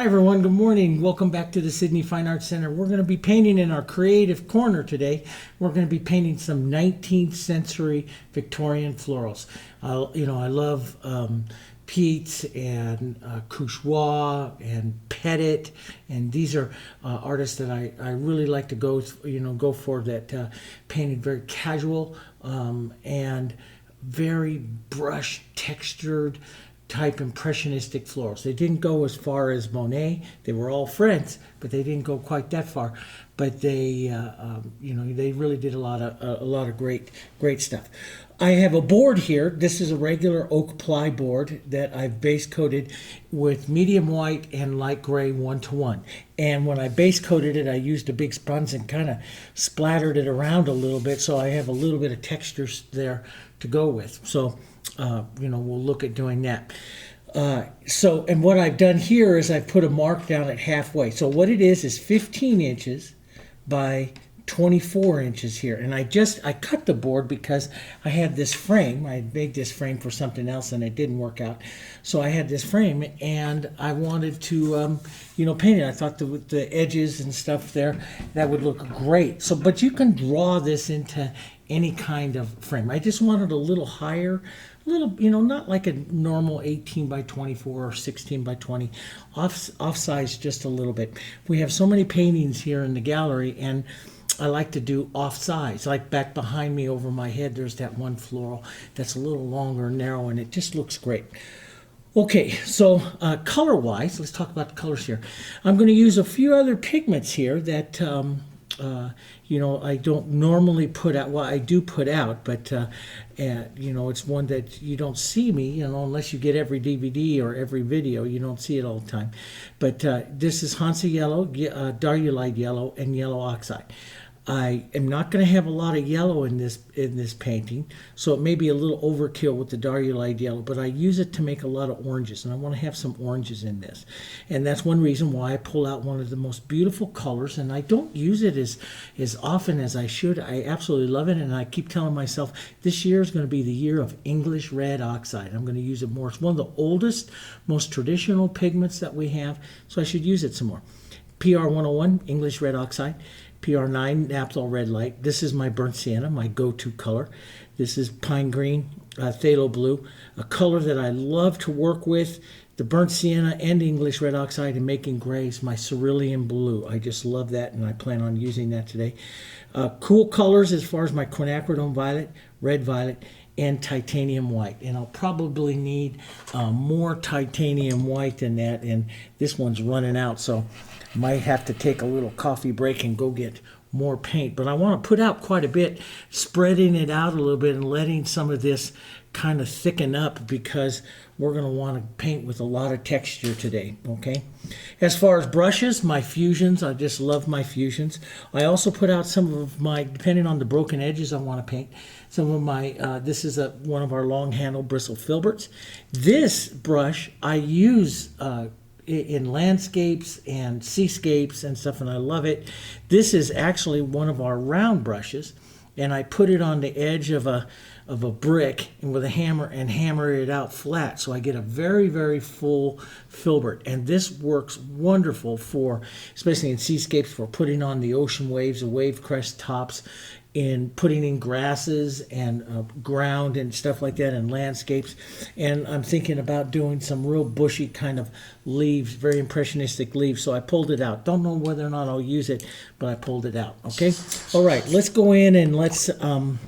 Hi everyone, good morning. Welcome back to the Sydney Fine Arts Center. We're going to be painting in our creative corner today. We're going to be painting some 19th century Victorian florals. I love Pete's and Couchois and Pettit, and these are artists that I really like to go for that painted very casual and very brush textured type impressionistic florals. They didn't go as far as Monet. They were all friends, but they didn't go quite that far. But they, they really did a lot of great stuff. I have a board here. This is a regular oak ply board that I've base coated with medium white and light gray 1:1. And when I base coated it, I used a big sponge and kind of splattered it around a little bit, so I have a little bit of textures there to go with. So we'll look at doing that. And what I've done here is I've put a mark down at halfway. So what it is 15 inches by 24 inches here. And I cut the board because I had this frame. I had made this frame for something else and it didn't work out. So I had this frame and I wanted to, paint it. I thought the edges and stuff there, that would look great. But you can draw this into any kind of frame. I just wanted a little higher, not like a normal 18 by 24 or 16 by 20, off size just a little bit. We have so many paintings here in the gallery, and I like to do off size. Like back behind me over my head, there's that one floral that's a little longer and narrow, and it just looks great. Okay, so color-wise, let's talk about the colors here. I'm going to use a few other pigments here that I don't normally put out. Well, I do put out, but it's one that you don't see me, unless you get every DVD or every video. You don't see it all the time. But this is Hansa Yellow, Diarylide Yellow, and Yellow Oxide. I am not going to have a lot of yellow in this painting, so it may be a little overkill with the Diarylide Yellow, but I use it to make a lot of oranges, and I want to have some oranges in this. And that's one reason why I pull out one of the most beautiful colors, and I don't use it as often as I should. I absolutely love it, and I keep telling myself this year is going to be the year of English Red Oxide. I'm going to use it more. It's one of the oldest, most traditional pigments that we have, so I should use it some more. PR 101, English Red Oxide. PR9, Naphthol Red Light. This is my burnt sienna, my go-to color. This is pine green, Phthalo Blue, a color that I love to work with. The burnt sienna and English Red Oxide and making grays, my cerulean blue. I just love that, and I plan on using that today. Cool colors as far as my Quinacridone Violet, Red Violet, and titanium white. And I'll probably need more titanium white than that, and this one's running out, so might have to take a little coffee break and go get more paint. But I want to put out quite a bit, spreading it out a little bit and letting some of this kind of thicken up, because we're going to want to paint with a lot of texture today, okay? As far as brushes, my fusions, I just love my fusions. I also put out some of my, depending on the broken edges I want to paint, some of my, this is one of our long handle bristle filberts. This brush I use in landscapes and seascapes and stuff, and I love it. This is actually one of our round brushes, and I put it on the edge of a brick and with a hammer and hammer it out flat, so I get a very, very full filbert. And this works wonderful for, especially in seascapes, for putting on the ocean waves, the wave crest tops, in putting in grasses and ground and stuff like that in landscapes. And I'm thinking about doing some real bushy kind of leaves, very impressionistic leaves, so I pulled it out. Don't know whether or not I'll use it, but I pulled it out, okay? All right, let's go in and let's and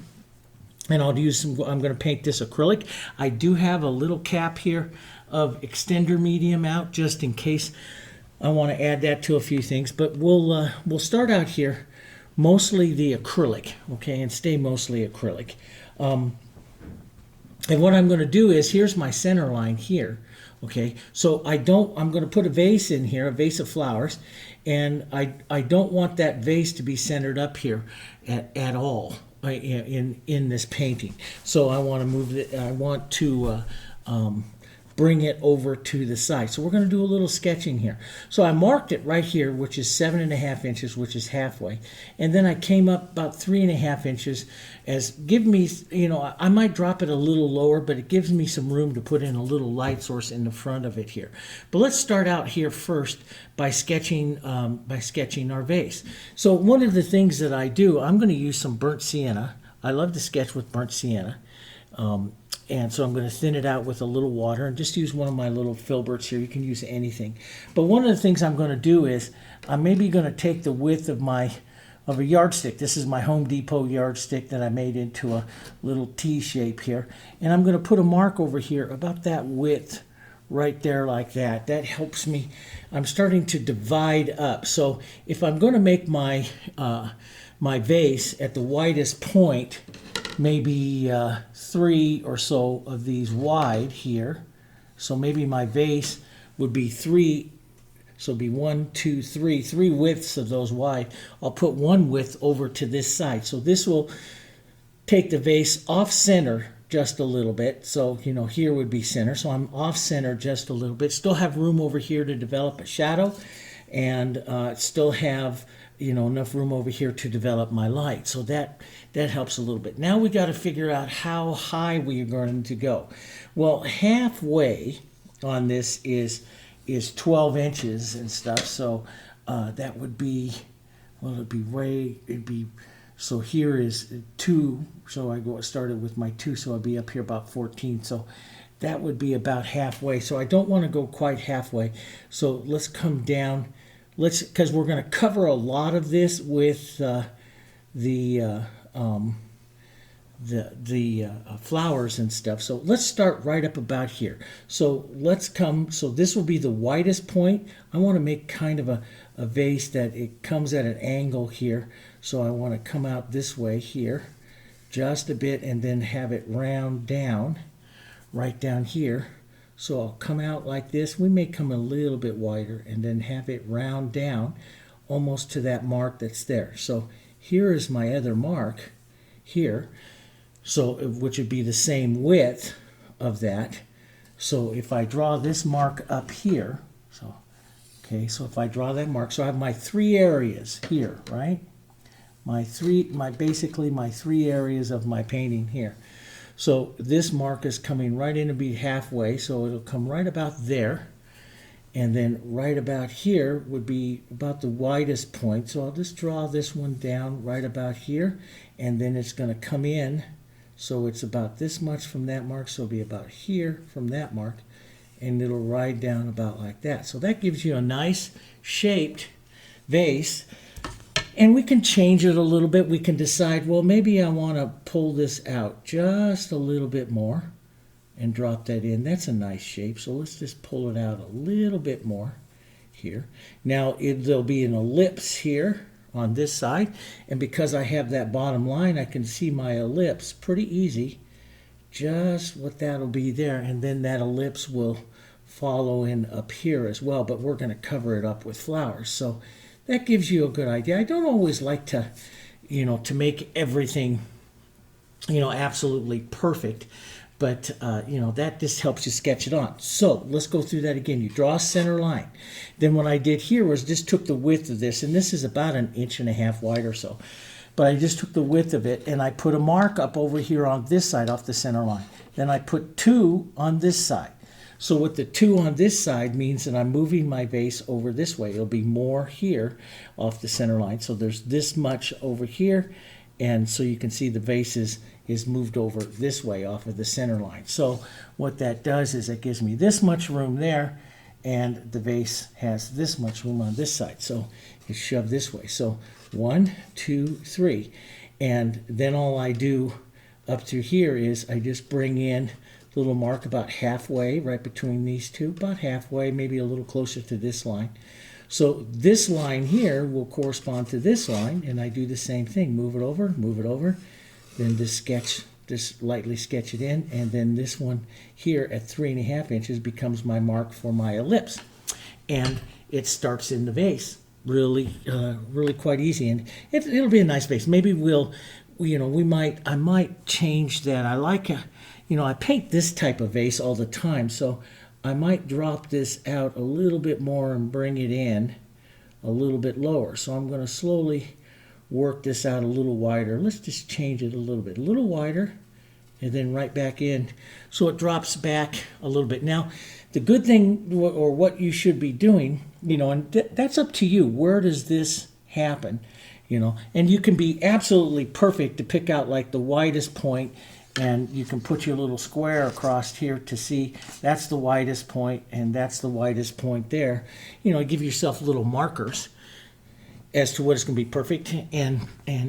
I'll use some, I'm going to paint this acrylic. I do have a little cap here of extender medium out just in case I want to add that to a few things, but we'll start out here mostly the acrylic, okay, and stay mostly acrylic. And what I'm going to do is, here's my center line here, okay, so I'm going to put a vase in here, a vase of flowers, and I don't want that vase to be centered up here at all in this painting. So I want to move it, I want to bring it over to the side. So we're going to do a little sketching here. So I marked it right here, which is 7.5 inches, which is halfway. And then I came up about 3.5 inches as give me, you know, I might drop it a little lower, but it gives me some room to put in a little light source in the front of it here. But let's start out here first by sketching our vase. So one of the things that I do, I'm going to use some burnt sienna. I love to sketch with burnt sienna. And so I'm going to thin it out with a little water and just use one of my little filberts here. You can use anything. But one of the things I'm going to do is I'm maybe going to take the width of a yardstick. This is my Home Depot yardstick that I made into a little T shape here. And I'm going to put a mark over here about that width right there like that. That helps me. I'm starting to divide up. So if I'm going to make my vase at the widest point, maybe 3 or so of these wide here. So maybe my vase would be 3, so it'd be 1, 2, 3, 3 widths of those wide. I'll put one width over to this side. So this will take the vase off center just a little bit. So, you know, here would be center. So I'm off center just a little bit. Still have room over here to develop a shadow, and still have, you know, enough room over here to develop my light. So that helps a little bit. Now we got to figure out how high we are going to go. Well, halfway on this is 12 inches and stuff. So that would be, well, it'd be, so here is 2. So I started with my 2, so I'd be up here about 14. So that would be about halfway. So I don't want to go quite halfway. So let's come down. Because we're going to cover a lot of this with the flowers and stuff. So let's start right up about here. So so this will be the widest point. I want to make kind of a vase that it comes at an angle here. So I want to come out this way here just a bit and then have it round down right down here. So I'll come out like this. We may come a little bit wider and then have it round down almost to that mark that's there. So here is my other mark here, so which would be the same width of that. So if I draw this mark up here, so if I draw that mark, so I have my 3 areas here, right? Basically my 3 areas of my painting here. So this mark is coming right in to be halfway, so it'll come right about there. And then right about here would be about the widest point. So I'll just draw this one down right about here. And then it's going to come in. So it's about this much from that mark. So it'll be about here from that mark. And it'll ride down about like that. So that gives you a nice shaped vase. And we can change it a little bit. We can decide, well, maybe I want to pull this out just a little bit more and drop that in. That's a nice shape. So let's just pull it out a little bit more here. Now there'll be an ellipse here on this side. And because I have that bottom line, I can see my ellipse pretty easy. Just what that'll be there. And then that ellipse will follow in up here as well. But we're going to cover it up with flowers. So that gives you a good idea. I don't always like to, you know, to make everything, you know, absolutely perfect, but, you know, that just helps you sketch it on. So let's go through that again. You draw a center line. Then what I did here was just took the width of this, and this is about 1.5 inches wide or so, but I just took the width of it and I put a mark up over here on this side off the center line. Then I put 2 on this side. So with the 2 on this side means that I'm moving my vase over this way. It'll be more here off the center line. So there's this much over here. And so you can see the vase is moved over this way off of the center line. So what that does is it gives me this much room there, and the vase has this much room on this side. So it's shoved this way. So 1, 2, 3. And then all I do up through here is I just bring in little mark about halfway right between these two, about halfway, maybe a little closer to this line. So this line here will correspond to this line, and I do the same thing. Move it over, then just lightly sketch it in, and then this one here at 3.5 inches becomes my mark for my ellipse. And it starts in the vase. Really quite easy, and it'll be a nice vase. Maybe I might change that. I like you know, I paint this type of vase all the time, so I might drop this out a little bit more and bring it in a little bit lower. So I'm going to slowly work this out a little wider. Let's just change it a little wider, and then right back in so it drops back a little bit. Now, the good thing, or what you should be doing, you know, and that's up to you. Where does this happen? You know, and you can be absolutely perfect to pick out like the widest point, and you can put your little square across here to see that's the widest point and that's the widest point there. You know, give yourself little markers as to what is going to be perfect, and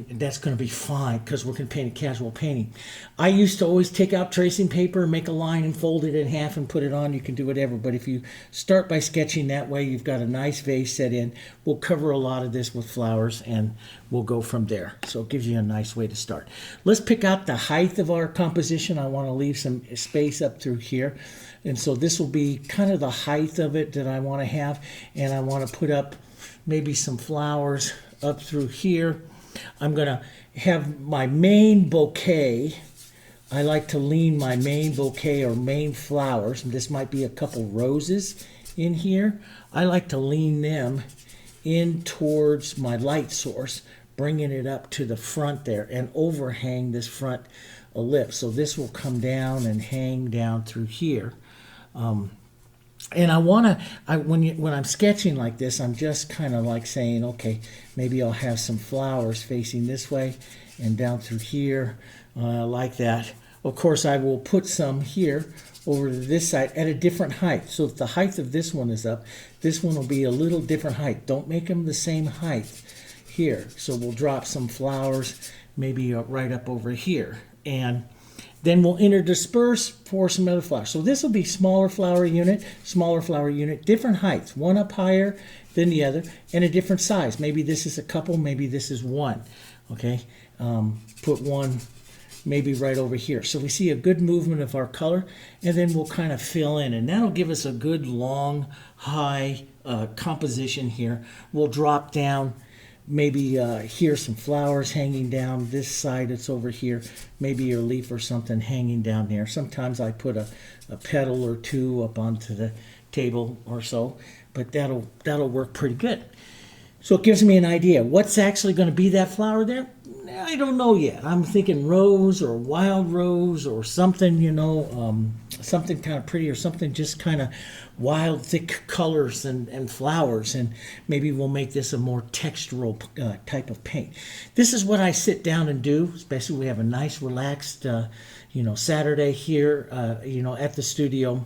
that's going to be fine because we're going to paint a casual painting. I used to always take out tracing paper, make a line and fold it in half and put it on. You can do whatever, but if you start by sketching that way, you've got a nice vase set in. We'll cover a lot of this with flowers and we'll go from there. So it gives you a nice way to start. Let's pick out the height of our composition. I want to leave some space up through here. And so this will be kind of the height of it that I want to have, and I want to put up maybe some flowers up through here. I'm going to have my main bouquet. I like to lean my main bouquet or main flowers, and this might be a couple roses in here. I like to lean them in towards my light source, bringing it up to the front there and overhang this front ellipse. So this will come down and hang down through here. And I want to, when I'm sketching like this, I'm just kind of like saying, okay, maybe I'll have some flowers facing this way and down through here, like that. Of course, I will put some here over to this side at a different height. So if the height of this one is up, this one will be a little different height. Don't make them the same height here. So we'll drop some flowers maybe right up over here. And then we'll interdisperse for some other flowers. So this will be smaller flower unit, different heights, one up higher than the other, and a different size. Maybe this is a couple, maybe this is one. Okay, put one maybe right over here. So we see a good movement of our color, and then we'll kind of fill in, and that'll give us a good long, high composition here. We'll drop down. Maybe here some flowers hanging down this side. It's over here. Maybe a leaf or something hanging down there. Sometimes I put a petal or two up onto the table or so, but that'll work pretty good. So it gives me an idea. What's actually going to be that flower there? I don't know yet. I'm thinking rose or wild rose or something, you know, something kind of pretty or something just kind of wild, thick colors and flowers. And maybe we'll make this a more textural type of paint. This is what I sit down and do, especially we have a nice relaxed, you know, Saturday here, you know, at the studio.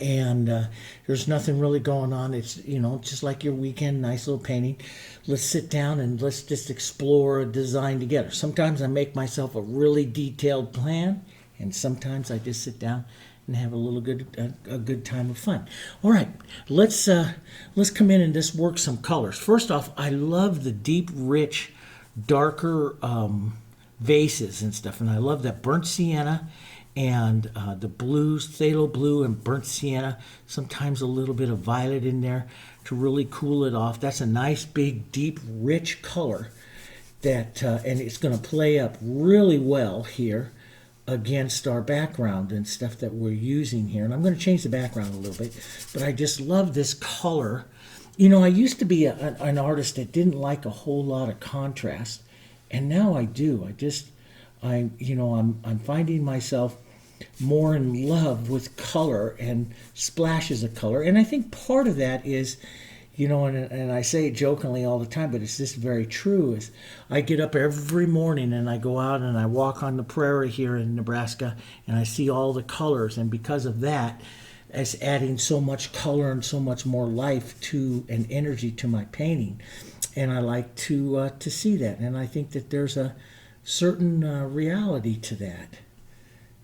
And there's nothing really going on. It's, you know, just like your weekend, nice little painting. Let's sit down and let's just explore a design together. Sometimes I make myself a really detailed plan, and sometimes I just sit down and have a good time of fun. All right, let's come in and just work some colors. First off, I love the deep, rich, darker vases and stuff, and I love that burnt sienna and the blues, phthalo blue and burnt sienna, sometimes a little bit of violet in there to really cool it off. That's a nice, big, deep, rich color that, and it's going to play up really well here against our background and stuff that we're using here. And I'm going to change the background a little bit, but I just love this color. You know, I used to be an artist that didn't like a whole lot of contrast, and now I do. I'm finding myself more in love with color and splashes of color. And I think part of that is, you know, and I say it jokingly all the time, but it's just very true, is I get up every morning and I go out and I walk on the prairie here in Nebraska and I see all the colors. And because of that, it's adding so much color and so much more life to and energy to my painting. And I like to see that. And I think that there's a certain reality to that,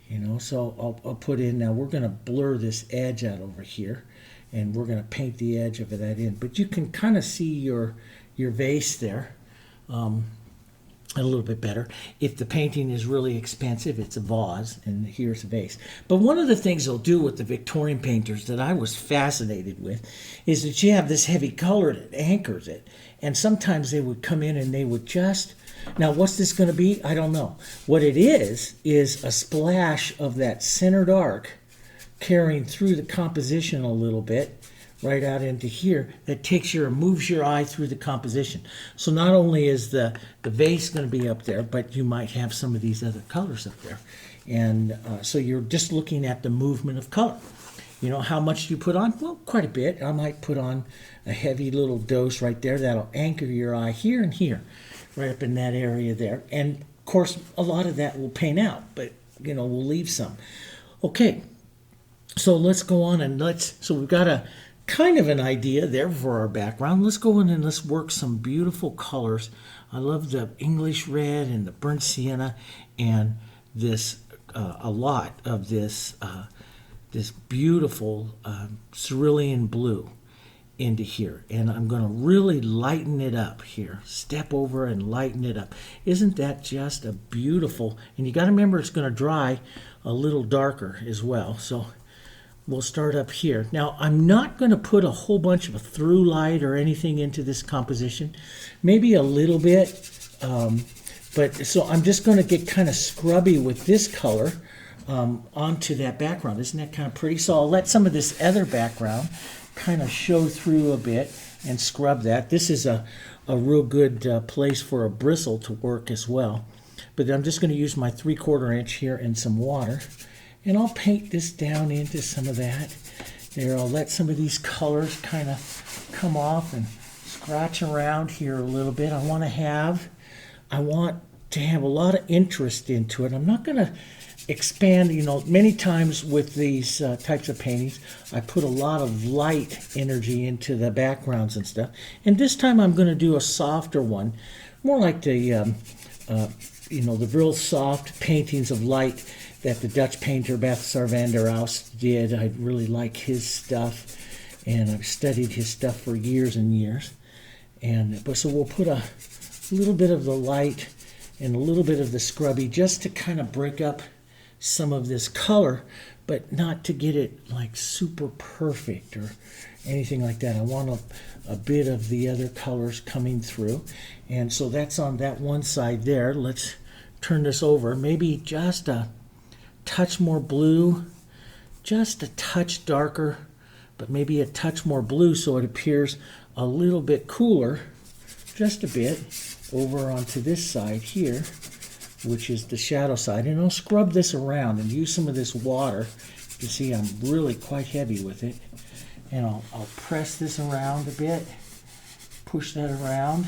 you know. So I'll put in, now we're going to blur this edge out over here, and we're going to paint the edge of that in. But you can kind of see your vase there a little bit better. If the painting is really expensive, it's a vase, and here's a vase. But one of the things they'll do with the Victorian painters that I was fascinated with is that you have this heavy color that anchors it. And sometimes they would come in and they would just, now what's this going to be? I don't know. What it is a splash of that center dark carrying through the composition a little bit, right out into here, that moves your eye through the composition. So not only is the vase going to be up there, but you might have some of these other colors up there. And so you're just looking at the movement of color. You know, how much do you put on? Well, quite a bit. I might put on a heavy little dose right there. That'll anchor your eye here and here, right up in that area there. And of course, a lot of that will paint out, but you know, we'll leave some. Okay, so let's go on and so we've got a kind of an idea there for our background. Let's go in and let's work some beautiful colors. I love the English red and the burnt sienna and this, a lot of this, this beautiful cerulean blue into here. And I'm going to really lighten it up here. Step over and lighten it up. Isn't that just a beautiful, and you got to remember it's going to dry a little darker as well. So we'll start up here. Now, I'm not going to put a whole bunch of a through light or anything into this composition. Maybe a little bit. But so I'm just going to get kind of scrubby with this color onto that background. Isn't that kind of pretty? So I'll let some of this other background kind of show through a bit and scrub that. This is a real good place for a bristle to work as well. But I'm just going to use my 3/4 inch here and some water. And I'll paint this down into some of that. There, I'll let some of these colors kind of come off and scratch around here a little bit. I want to have a lot of interest into it. I'm not going to expand, you know, many times with these types of paintings, I put a lot of light energy into the backgrounds and stuff. And this time I'm going to do a softer one, more like the, you know, the real soft paintings of light that the Dutch painter Balthasar van der Ous did. I really like his stuff, and I've studied his stuff for years and years. But so we'll put a little bit of the light and a little bit of the scrubby just to kind of break up some of this color, but not to get it like super perfect or anything like that. I want a bit of the other colors coming through. And so that's on that one side there. Let's turn this over. Maybe just a touch more blue, just a touch darker, but maybe a touch more blue so it appears a little bit cooler, just a bit, over onto this side here, which is the shadow side. And I'll scrub this around and use some of this water. You can see I'm really quite heavy with it. And I'll press this around a bit, push that around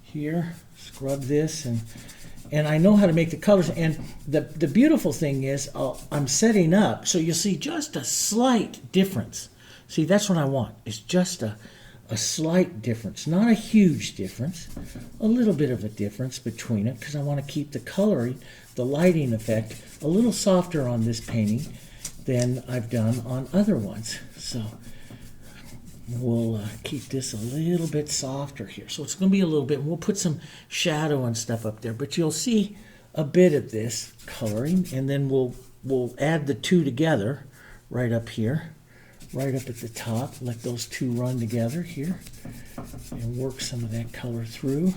here, scrub this, and I know how to make the colors. And the beautiful thing is I'm setting up so you'll see just a slight difference. See, that's what I want. It's just a slight difference, not a huge difference, a little bit of a difference between it, because I want to keep the coloring, the lighting effect, a little softer on this painting than I've done on other ones. So we'll keep this a little bit softer here. So it's going to be a little bit, we'll put some shadow and stuff up there, but you'll see a bit of this coloring, and then we'll add the two together right up here. Right up at the top, let those two run together here and work some of that color through,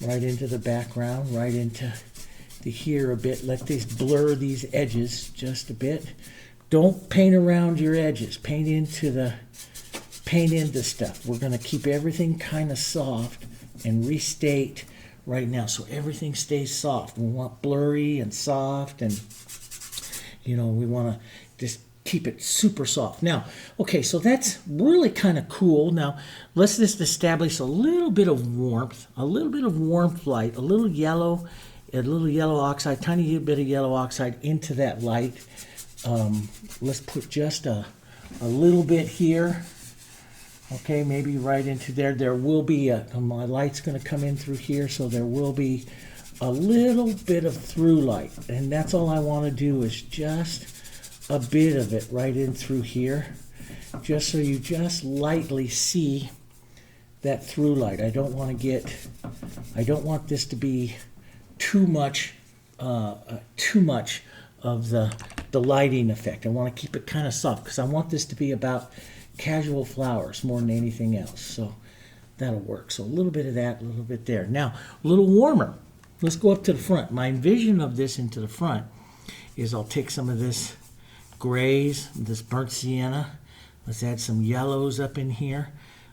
right into the background, right into the here a bit. Let these blur these edges just a bit. Don't paint around your edges. Paint into stuff. We're going to keep everything kind of soft and restate right now so everything stays soft. We want blurry and soft, and you know, we want to just keep it super soft. Now, okay, so that's really kind of cool. Now, let's just establish a little bit of warmth light, a little yellow oxide, tiny bit of yellow oxide into that light. Let's put just a little bit here. Okay, maybe right into there. There will be my light's going to come in through here, so there will be a little bit of through light, and that's all I want to do is just a bit of it right in through here, just so you just lightly see that through light. I don't want this to be too much of the lighting effect. I want to keep it kind of soft because I want this to be about casual flowers more than anything else. So that'll work. So a little bit of that, a little bit there. Now, a little warmer. Let's go up to the front. My vision of this into the front is I'll take some of this grays, this burnt sienna. Let's add some yellows up in here.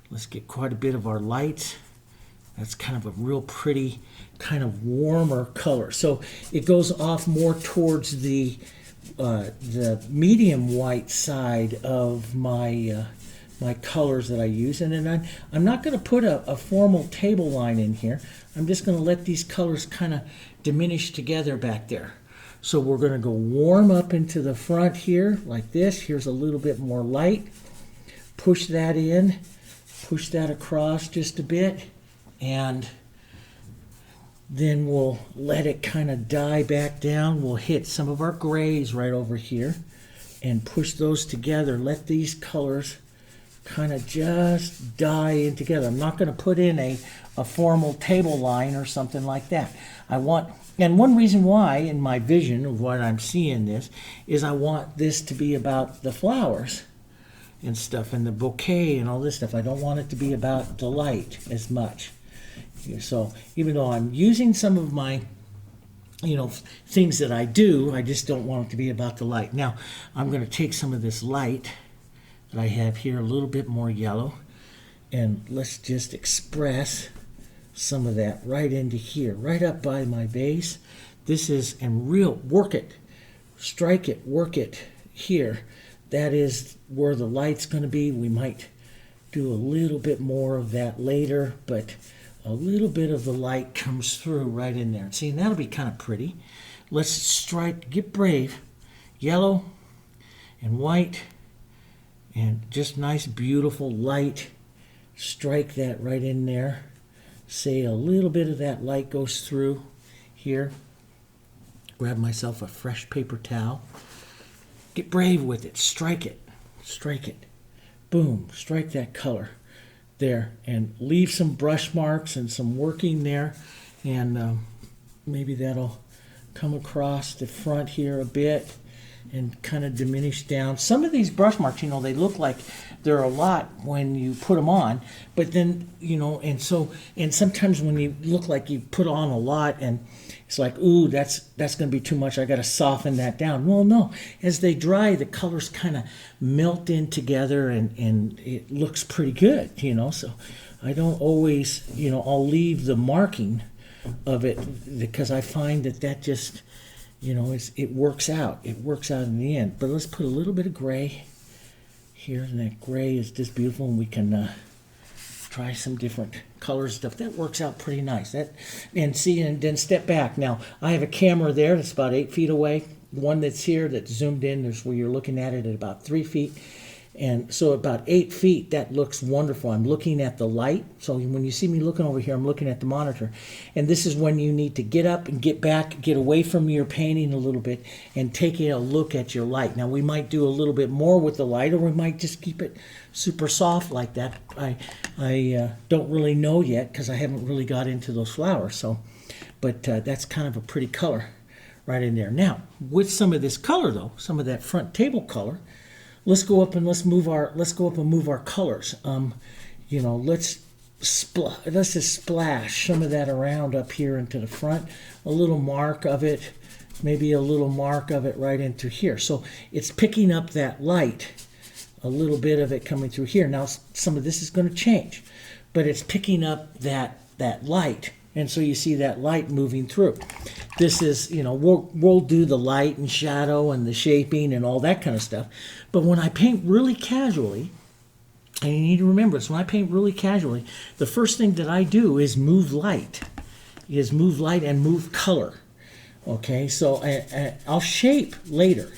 Let's get quite a bit of our lights. That's kind of a real pretty, kind of warmer color. So it goes off more towards the medium white side of my my colors that I use. And then I'm not going to put a formal table line in here. I'm just going to let these colors kind of diminish together back there. So we're going to go warm up into the front here like this. Here's a little bit more light. Push that in, push that across just a bit, and then we'll let it kind of die back down. We'll hit some of our grays right over here and push those together. Let these colors kind of just die in together. I'm not going to put in a formal table line or something like that. And one reason why in my vision of what I'm seeing this is I want this to be about the flowers and stuff and the bouquet and all this stuff. I don't want it to be about the light as much. So even though I'm using some of my things that I do, I just don't want it to be about the light. Now I'm going to take some of this light that I have here, a little bit more yellow, and let's just express some of that right into here, right up by my base. This is, and work it, strike it, work it here. That is where the light's going to be. We might do a little bit more of that later, but a little bit of the light comes through right in there. See, and that'll be kind of pretty. Let's strike, get brave, yellow and white, and just nice, beautiful light. Strike that right in there. Say a little bit of that light goes through here. Grab myself a fresh paper towel. Get brave with it. Strike it. Strike it. Boom. Strike that color there. And leave some brush marks and some working there. And maybe that'll come across the front here a bit and kind of diminish down. Some of these brush marks, they look like they're a lot when you put them on, but then, and sometimes when you look like you put on a lot and it's like, ooh, that's going to be too much. I got to soften that down. Well, no, as they dry, the colors kind of melt in together and it looks pretty good, So I don't always, I'll leave the marking of it because I find that just, it works out. It works out in the end. But let's put a little bit of gray here, and that gray is just beautiful, and we can try some different colors stuff. That works out pretty nice. And then step back. Now, I have a camera there that's about 8 feet away. One that's here that's zoomed in. There's where you're looking at it at about 3 feet. And so about 8 feet, that looks wonderful. I'm looking at the light. So when you see me looking over here, I'm looking at the monitor. And this is when you need to get up and get back, get away from your painting a little bit and take a look at your light. Now, we might do a little bit more with the light, or we might just keep it super soft like that. I don't really know yet because I haven't really got into those flowers. But that's kind of a pretty color right in there. Now, with some of this color, though, some of that front table color, let's go up and move our colors. Let's just splash some of that around up here into the front. A little mark of it, maybe a little mark of it right into here. So it's picking up that light, a little bit of it coming through here. Now some of this is going to change, but it's picking up that light. And so you see that light moving through. This is, we'll do the light and shadow and the shaping and all that kind of stuff. But when I paint really casually, and you need to remember this, when I paint really casually, the first thing that I do is move light and move color. Okay, so I'll shape later.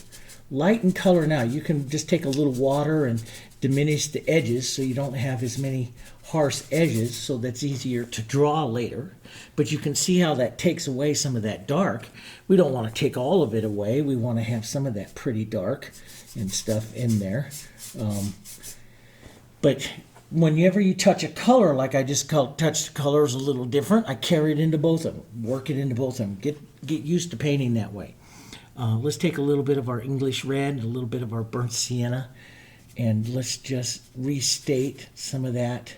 Light and color now. You can just take a little water and diminish the edges so you don't have as many harsh edges, so that's easier to draw later. But you can see how that takes away some of that dark. We don't want to take all of it away. We want to have some of that pretty dark and stuff in there. But whenever you touch a color, like I just touched colors a little different, I carry it into both of them, work it into both of them, get used to painting that way. Let's take a little bit of our English red and a little bit of our burnt sienna, and let's just restate some of that,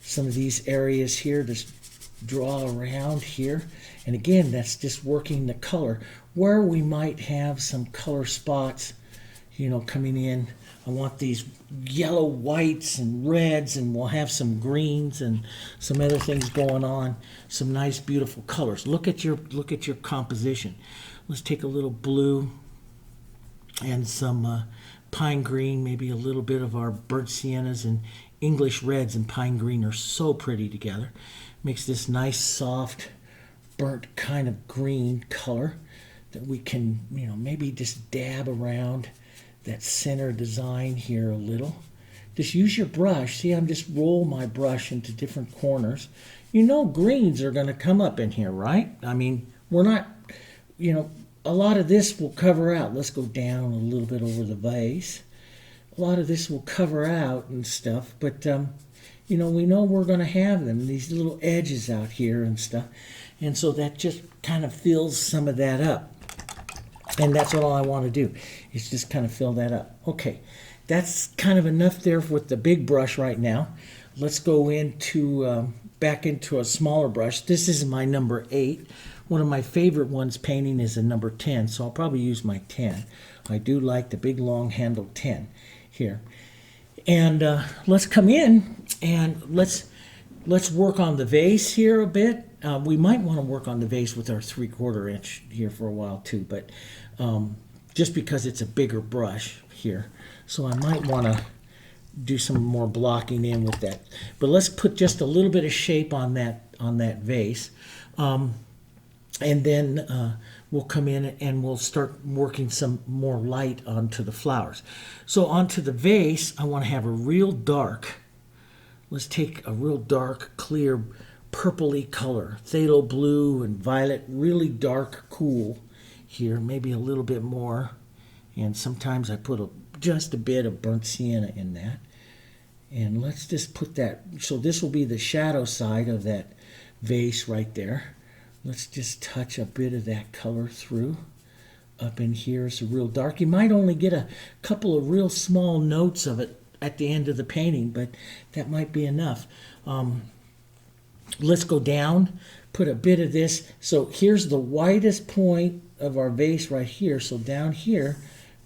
some of these areas here. Just draw around here, and again, that's just working the color where we might have some color spots coming in. I want these yellow whites and reds, and we'll have some greens and some other things going on. Some nice, beautiful colors. Look at your composition. Let's take a little blue and some pine green, maybe a little bit of our burnt siennas, and English reds and pine green are so pretty together. Makes this nice, soft, burnt kind of green color that we can, maybe just dab around that center design here a little. Just use your brush. See, I'm just roll my brush into different corners. Greens are going to come up in here, right? I mean, we're not, a lot of this will cover out. Let's go down a little bit over the vase. A lot of this will cover out and stuff, but, we know we're going to have them, these little edges out here and stuff. And so that just kind of fills some of that up. And that's all I want to do, is just kind of fill that up. Okay, that's kind of enough there with the big brush right now. Let's go into back into a smaller brush. This is my number 8. One of my favorite ones painting is a number 10, so I'll probably use my 10. I do like the big long handle 10 here. And let's come in and let's work on the vase here a bit. We might want to work on the vase with our 3/4 inch here for a while too, but just because it's a bigger brush here. So I might want to do some more blocking in with that. But let's put just a little bit of shape on that vase. And then we'll come in and we'll start working some more light onto the flowers. So onto the vase, I want to have a real dark, let's take a real dark, clear, purpley color. Phthalo Blue and Violet, really dark, cool here, maybe a little bit more. And sometimes I put just a bit of burnt sienna in that. And let's just put that, so this will be the shadow side of that vase right there. Let's just touch a bit of that color through. Up in here is a real dark. You might only get a couple of real small notes of it at the end of the painting, but that might be enough. Let's go down, put a bit of this. So here's the widest point of our vase right here. So down here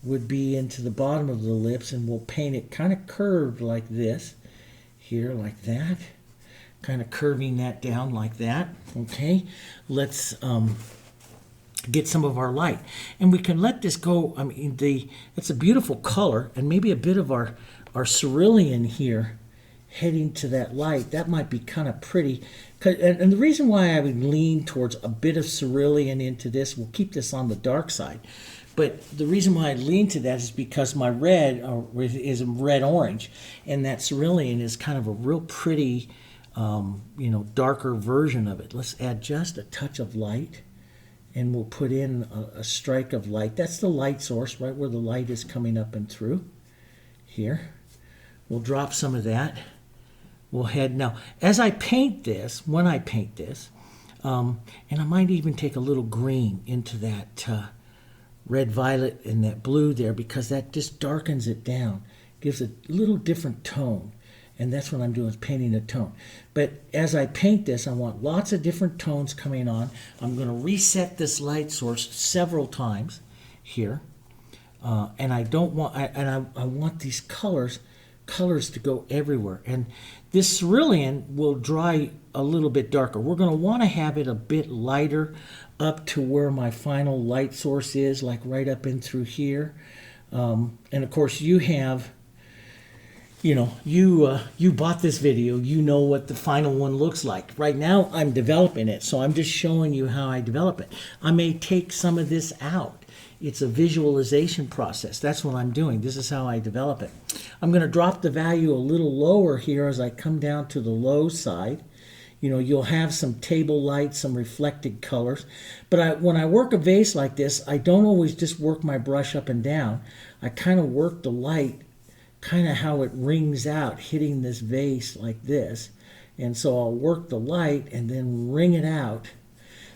would be into the bottom of the lips, and we'll paint it kind of curved like this. Here, like that. Kind of curving that down like that. Okay, let's get some of our light, and we can let this go. I mean, it's a beautiful color, and maybe a bit of our cerulean here heading to that light. That might be kind of pretty. And the reason why I would lean towards a bit of cerulean into this, we'll keep this on the dark side, but the reason why I lean to that is because my red is red-orange, and that cerulean is kind of a real pretty, darker version of it. Let's add just a touch of light, and we'll put in a strike of light. That's the light source, right where the light is coming up and through here. We'll drop some of that. We'll head now. As I paint this, when I paint this, and I might even take a little green into that red, violet, and that blue there, because that just darkens it down, gives a little different tone. And that's what I'm doing, is painting a tone. But as I paint this, I want lots of different tones coming on. I'm going to reset this light source several times here. And I don't want, I want these colors to go everywhere. And this cerulean will dry a little bit darker. We're going to want to have it a bit lighter up to where my final light source is, like right up in through here. And of course you have, you bought this video, you know what the final one looks like. Right now I'm developing it, so I'm just showing you how I develop it. I may take some of this out. It's a visualization process. That's what I'm doing. This is how I develop it. I'm going to drop the value a little lower here as I come down to the low side. You'll have some table light, some reflected colors. But when I work a vase like this, I don't always just work my brush up and down. I kind of work the light, kind of how it rings out, hitting this vase like this. And so I'll work the light and then ring it out,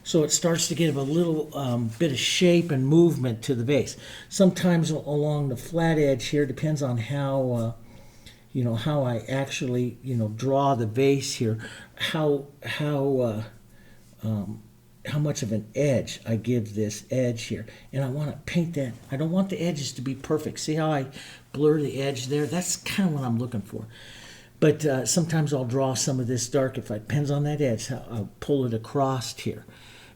so it starts to give a little bit of shape and movement to the vase. Sometimes along the flat edge here, depends on how how I actually draw the vase here, how how much of an edge I give this edge here. And I want to paint that. I don't want the edges to be perfect. See how I blur the edge there? That's kind of what I'm looking for. But sometimes I'll draw some of this dark. If it depends on that edge, I'll pull it across here.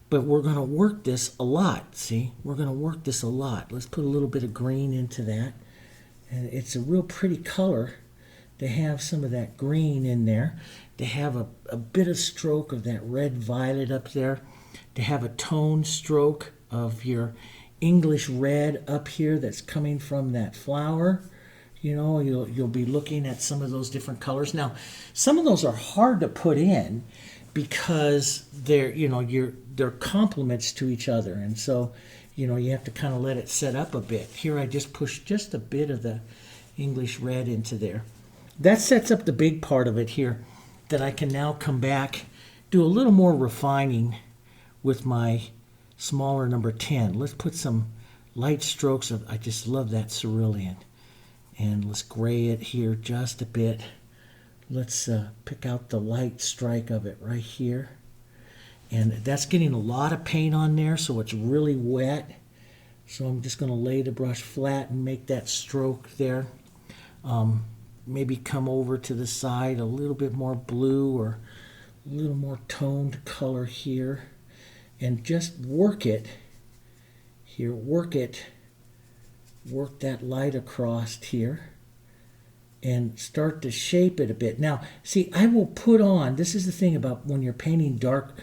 But we're going to work this a lot, see? We're going to work this a lot. Let's put a little bit of green into that. And it's a real pretty color to have some of that green in there, to have a bit of stroke of that red violet up there, to have a tone stroke of your English red up here that's coming from that flower. You know, you'll be looking at some of those different colors. Now, some of those are hard to put in because they're, you know, they're complements to each other, and so, you know, you have to kind of let it set up a bit. Here I just pushed just a bit of the English red into there. That sets up the big part of it here, that I can now come back, do a little more refining with my smaller number 10. Let's put some light strokes of, I just love that cerulean. And let's gray it here just a bit. Let's pick out the light strike of it right here. And that's getting a lot of paint on there, so it's really wet. So I'm just going to lay the brush flat and make that stroke there. Maybe come over to the side a little bit more blue or a little more toned color here. And just work it here, work that light across here and start to shape it a bit. Now, see, I will put on, this is the thing about when you're painting dark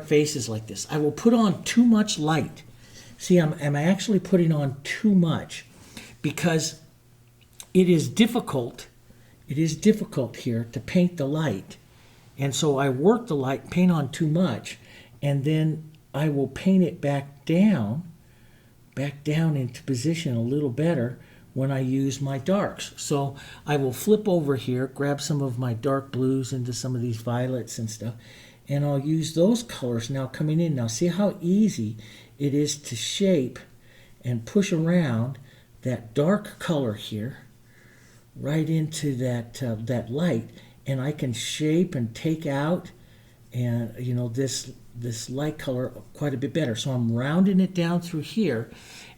faces like this, I will put on too much light. See, I'm actually putting on too much because it is difficult here to paint the light. And so I work the light, paint on too much, and then I will paint it back down into position a little better when I use my darks. So I will flip over here, grab some of my dark blues into some of these violets and stuff, and I'll use those colors now coming in. Now see how easy it is to shape and push around that dark color here right into that light, and I can shape and take out, and you know, this light color quite a bit better. So I'm rounding it down through here,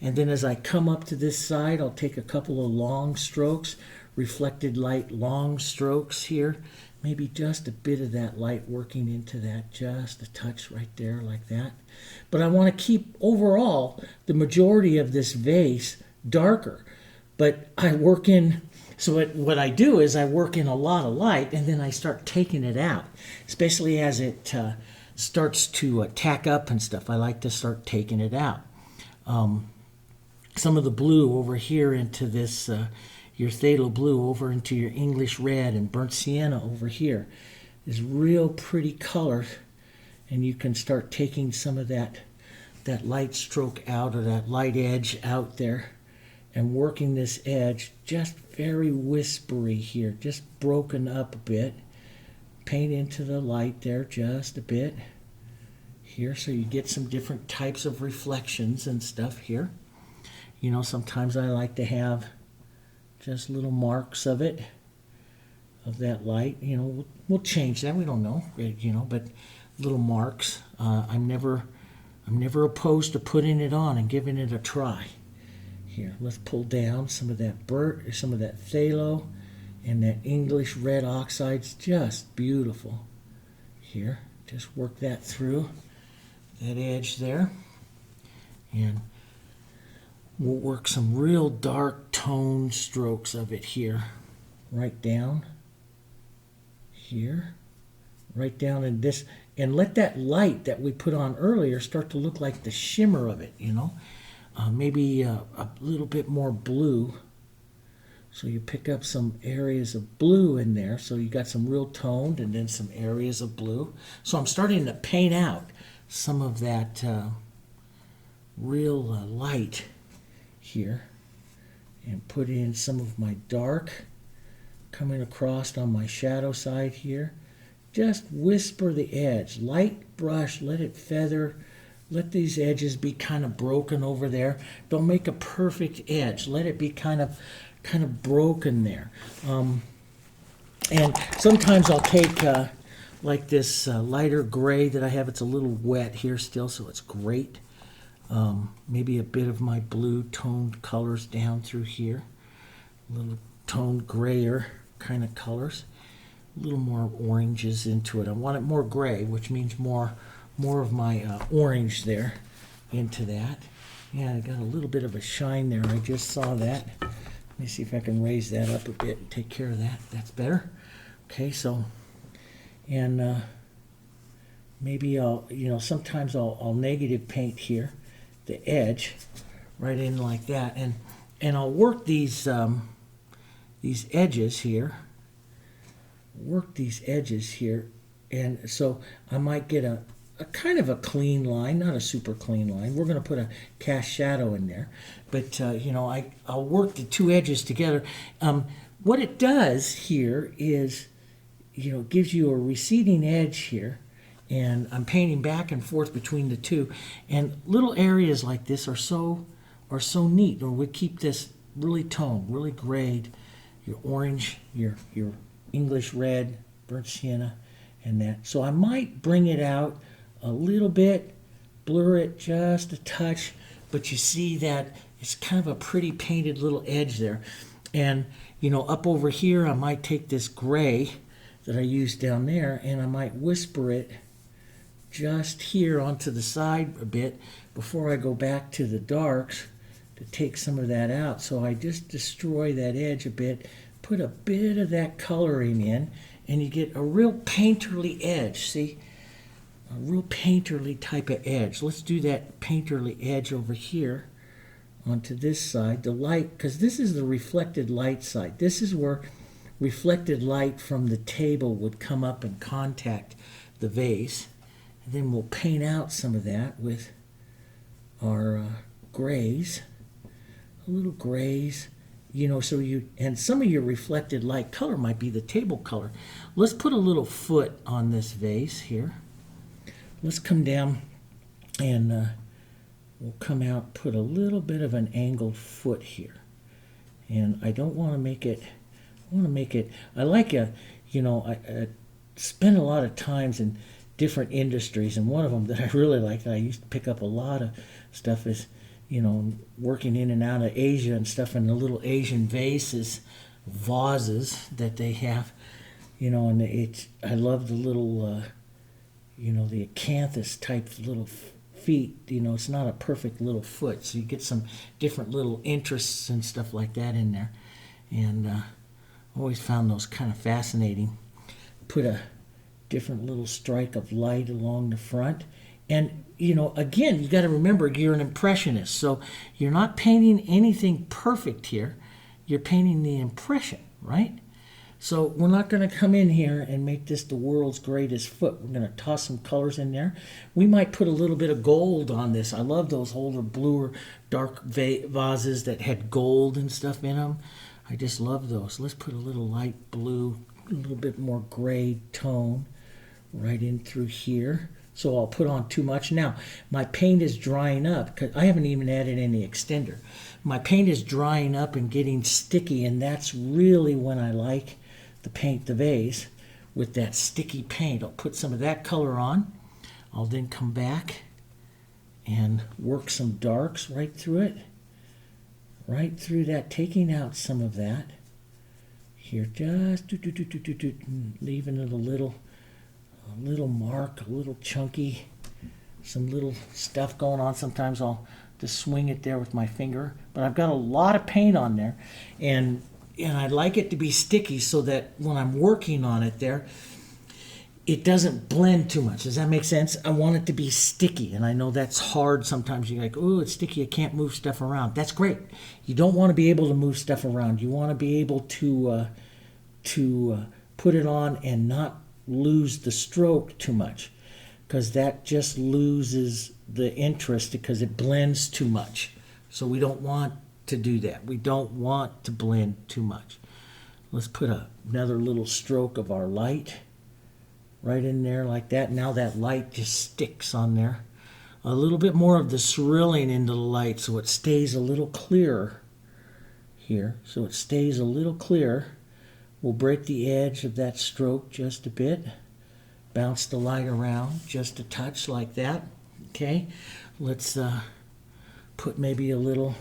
and then as I come up to this side, I'll take a couple of long strokes, reflected light long strokes here, maybe just a bit of that light working into that, just a touch right there like that. But I want to keep overall the majority of this vase darker, but I work in, so what I do is I work in a lot of light, and then I start taking it out, especially as it starts to tack up and stuff. I like to start taking it out. Some of the blue over here into this, your Phthalo Blue over into your English red, and burnt sienna over here is real pretty color, and you can start taking some of that light stroke out, or that light edge out there, and working this edge just very whispery here, just broken up a bit. Paint into the light there just a bit here, so you get some different types of reflections and stuff here. You know, sometimes I like to have just little marks of it, of that light. You know, we'll change that, we don't know, you know, but little marks. I'm never opposed to putting it on and giving it a try. Here, let's pull down some of that burnt, or some of that phthalo, and that English red oxide's just beautiful. Here, just work that through that edge there, and we'll work some real dark tone strokes of it here, right down here, right down in this, and let that light that we put on earlier start to look like the shimmer of it, you know. Maybe a little bit more blue. So you pick up some areas of blue in there. So you got some real toned and then some areas of blue. So I'm starting to paint out some of that real light here, and put in some of my dark coming across on my shadow side here. Just whisper the edge. Light brush, let it feather. Let these edges be kind of broken over there. Don't make a perfect edge. Let it be kind of broken there. And sometimes I'll like this lighter gray that I have. It's a little wet here still, so it's great. Maybe a bit of my blue toned colors down through here. A little toned grayer kind of colors. A little more oranges into it. I want it more gray, which means more of my orange there into that. Yeah, I got a little bit of a shine there. I just saw that. Let me see if I can raise that up a bit and take care of that. That's better. Okay, so, and maybe I'll, sometimes I'll negative paint here, the edge, right in like that, and I'll work these edges here. Work these edges here, and so I might get a kind of a clean line, not a super clean line. We're going to put a cast shadow in there, but I'll work the two edges together. What it does here is, gives you a receding edge here, and I'm painting back and forth between the two, and little areas like this are so neat. Or we keep this really toned, really grayed, your orange, your English red, burnt sienna, and that. So I might bring it out a little bit, blur it just a touch, but you see that it's kind of a pretty painted little edge there. And, up over here, I might take this gray that I used down there, and I might whisper it just here onto the side a bit before I go back to the darks to take some of that out. So I just destroy that edge a bit, put a bit of that coloring in, and you get a real painterly edge. See? A real painterly type of edge. Let's do that painterly edge over here onto this side. The light, because this is the reflected light side. This is where reflected light from the table would come up and contact the vase. And then we'll paint out some of that with our grays. A little grays. And some of your reflected light color might be the table color. Let's put a little foot on this vase here. Let's come down and we'll come out, put a little bit of an angled foot here. And I don't want to make it, I like I spend a lot of times in different industries, and one of them that I really like, that I used to pick up a lot of stuff is, working in and out of Asia and stuff, in the little Asian vases that they have, and I love the little, the acanthus type little feet. It's not a perfect little foot, so you get some different little interests and stuff like that in there, and I always found those kind of fascinating. Put a different little strike of light along the front. And, again, you got to remember you're an impressionist, so you're not painting anything perfect here. You're painting the impression, right? So we're not going to come in here and make this the world's greatest foot. We're going to toss some colors in there. We might put a little bit of gold on this. I love those older bluer dark vases that had gold and stuff in them. I just love those. Let's put a little light blue, a little bit more gray tone right in through here. So I'll put on too much. Now, my paint is drying up, because I haven't even added any extender. My paint is drying up and getting sticky, and that's really when I like to paint the vase with that sticky paint. I'll put some of that color on. I'll then come back and work some darks right through it. Right through that, taking out some of that. Here, just leaving it a little mark, a little chunky, some little stuff going on. Sometimes I'll just swing it there with my finger, but I've got a lot of paint on there, and I like it to be sticky so that when I'm working on it there, it doesn't blend too much. Does that make sense? I want it to be sticky, and I know that's hard sometimes. You're like, oh, it's sticky, I can't move stuff around. That's great. You don't want to be able to move stuff around. You want to be able to put it on and not lose the stroke too much, because that just loses the interest because it blends too much. So we don't want to do that. We don't want to blend too much. Let's put another little stroke of our light right in there like that. Now that light just sticks on there. A little bit more of the cerulean into the light so it stays a little clearer here. So it stays a little clearer. We'll break the edge of that stroke just a bit. bounce the light around just a touch like that. Okay, let's put maybe a little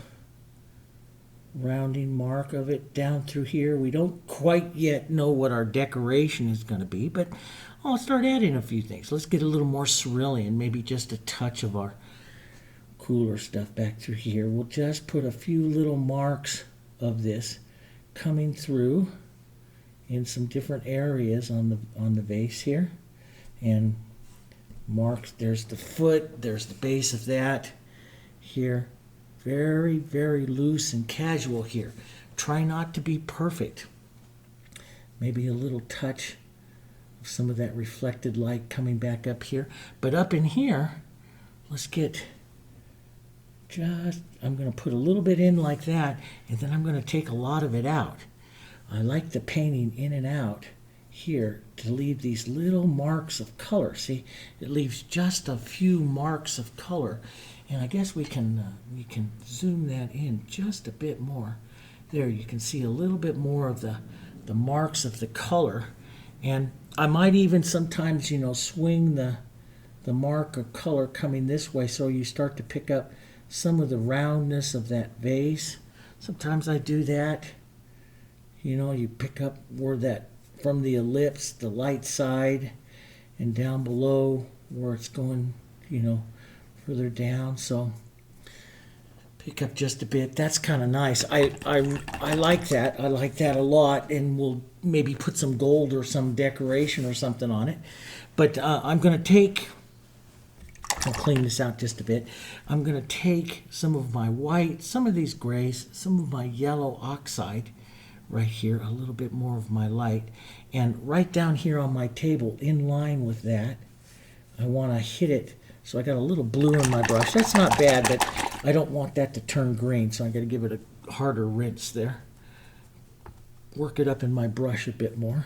rounding mark of it down through here. We don't quite yet know what our decoration is going to be, but I'll start adding a few things. Let's get a little more cerulean, maybe just a touch of our cooler stuff back through here. We'll just put a few little marks of this coming through in some different areas on the vase here, and marks. There's the foot, there's the base of that here. Very, very loose and casual here. Try not to be perfect. Maybe a little touch of some of that reflected light coming back up here. But up in here, let's get I'm going to put a little bit in like that, and then I'm going to take a lot of it out. I like the painting in and out here to leave these little marks of color. See, it leaves just a few marks of color. And I guess we can zoom that in just a bit more. There, you can see a little bit more of the marks of the color. And I might even sometimes, swing the mark of color coming this way, so you start to pick up some of the roundness of that vase. Sometimes I do that. You pick up where that, from the ellipse, the light side, and down below where it's going, further down. So pick up just a bit. That's kind of nice. I like that. I like that a lot, and we'll maybe put some gold or some decoration or something on it. But I'm going to take, I'll clean this out just a bit. I'm going to take some of my white, some of these grays, some of my yellow oxide right here, a little bit more of my light, and right down here on my table in line with that, I want to hit it. So I got a little blue in my brush. That's not bad, but I don't want that to turn green, so I got to give it a harder rinse there. Work it up in my brush a bit more.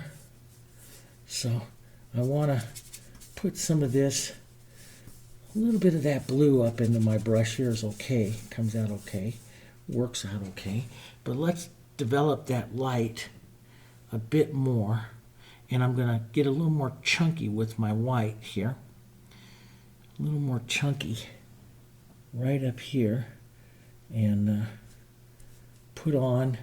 So I want to put some of this, a little bit of that blue up into my brush here is okay. Comes out okay. Works out okay. But let's develop that light a bit more. And I'm going to get a little more chunky with my white here. A little more chunky right up here, and put on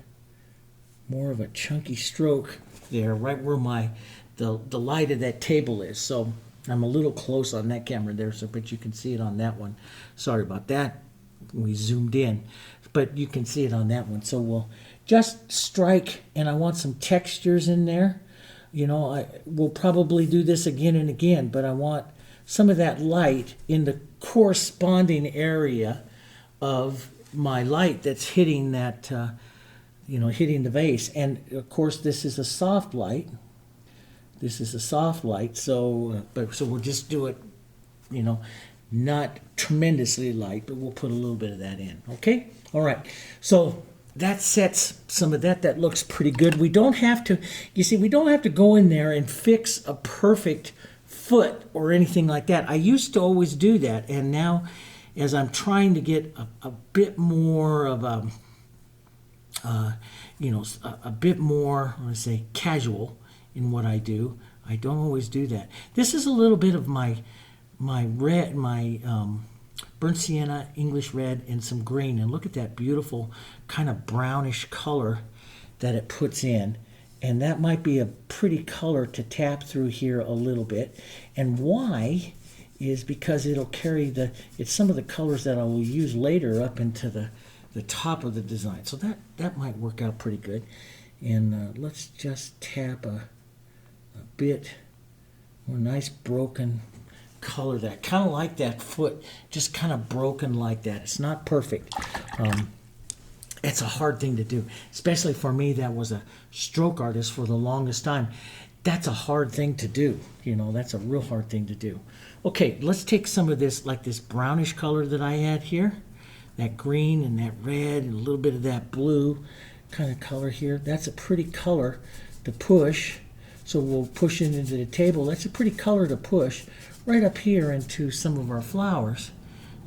more of a chunky stroke there, right where the light of that table is. So I'm a little close on that camera there, but you can see it on that one. Sorry about that. We zoomed in, but you can see it on that one. So we'll just strike, and I want some textures in there. We'll probably do this again and again, but I want some of that light in the corresponding area of my light that's hitting that, hitting the vase. And of course, this is a soft light. This is a soft light, so we'll just do it, not tremendously light, but we'll put a little bit of that in. Okay, all right. So that sets some of that. That looks pretty good. We don't have to. We don't have to go in there and fix a perfect foot or anything like that. I used to always do that, and now as I'm trying to get a bit more of a bit more, I want to say, casual in what I do, I don't always do that. This is a little bit of my red, my burnt sienna, English red, and some green, and look at that beautiful kind of brownish color that it puts in. And that might be a pretty color to tap through here a little bit. And why is because it'll carry it's some of the colors that I will use later up into the top of the design. So that might work out pretty good. And let's just tap a bit more nice broken color, that kind of like that foot, just kind of broken like that. It's not perfect. It's a hard thing to do, especially for me that was a stroke artist for the longest time. That's a hard thing to do. That's a real hard thing to do. Okay, let's take some of this, like this brownish color that I had here, that green and that red and a little bit of that blue kind of color here. That's a pretty color to push. So we'll push it into the table. That's a pretty color to push right up here into some of our flowers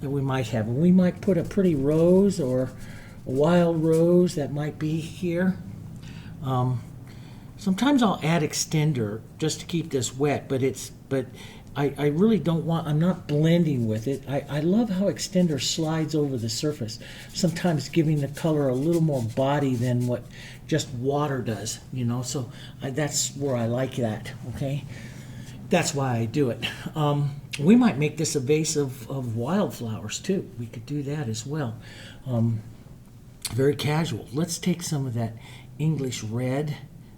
that we might have. And we might put a pretty rose or a wild rose that might be here. Sometimes I'll add extender just to keep this wet, but I really don't want, I'm not blending with it. I love how extender slides over the surface, sometimes giving the color a little more body than what just water does, you know, so that's where I like that, okay? That's why I do it. We might make this a vase of wildflowers too. We could do that as well. Very casual. Let's take some of that English red,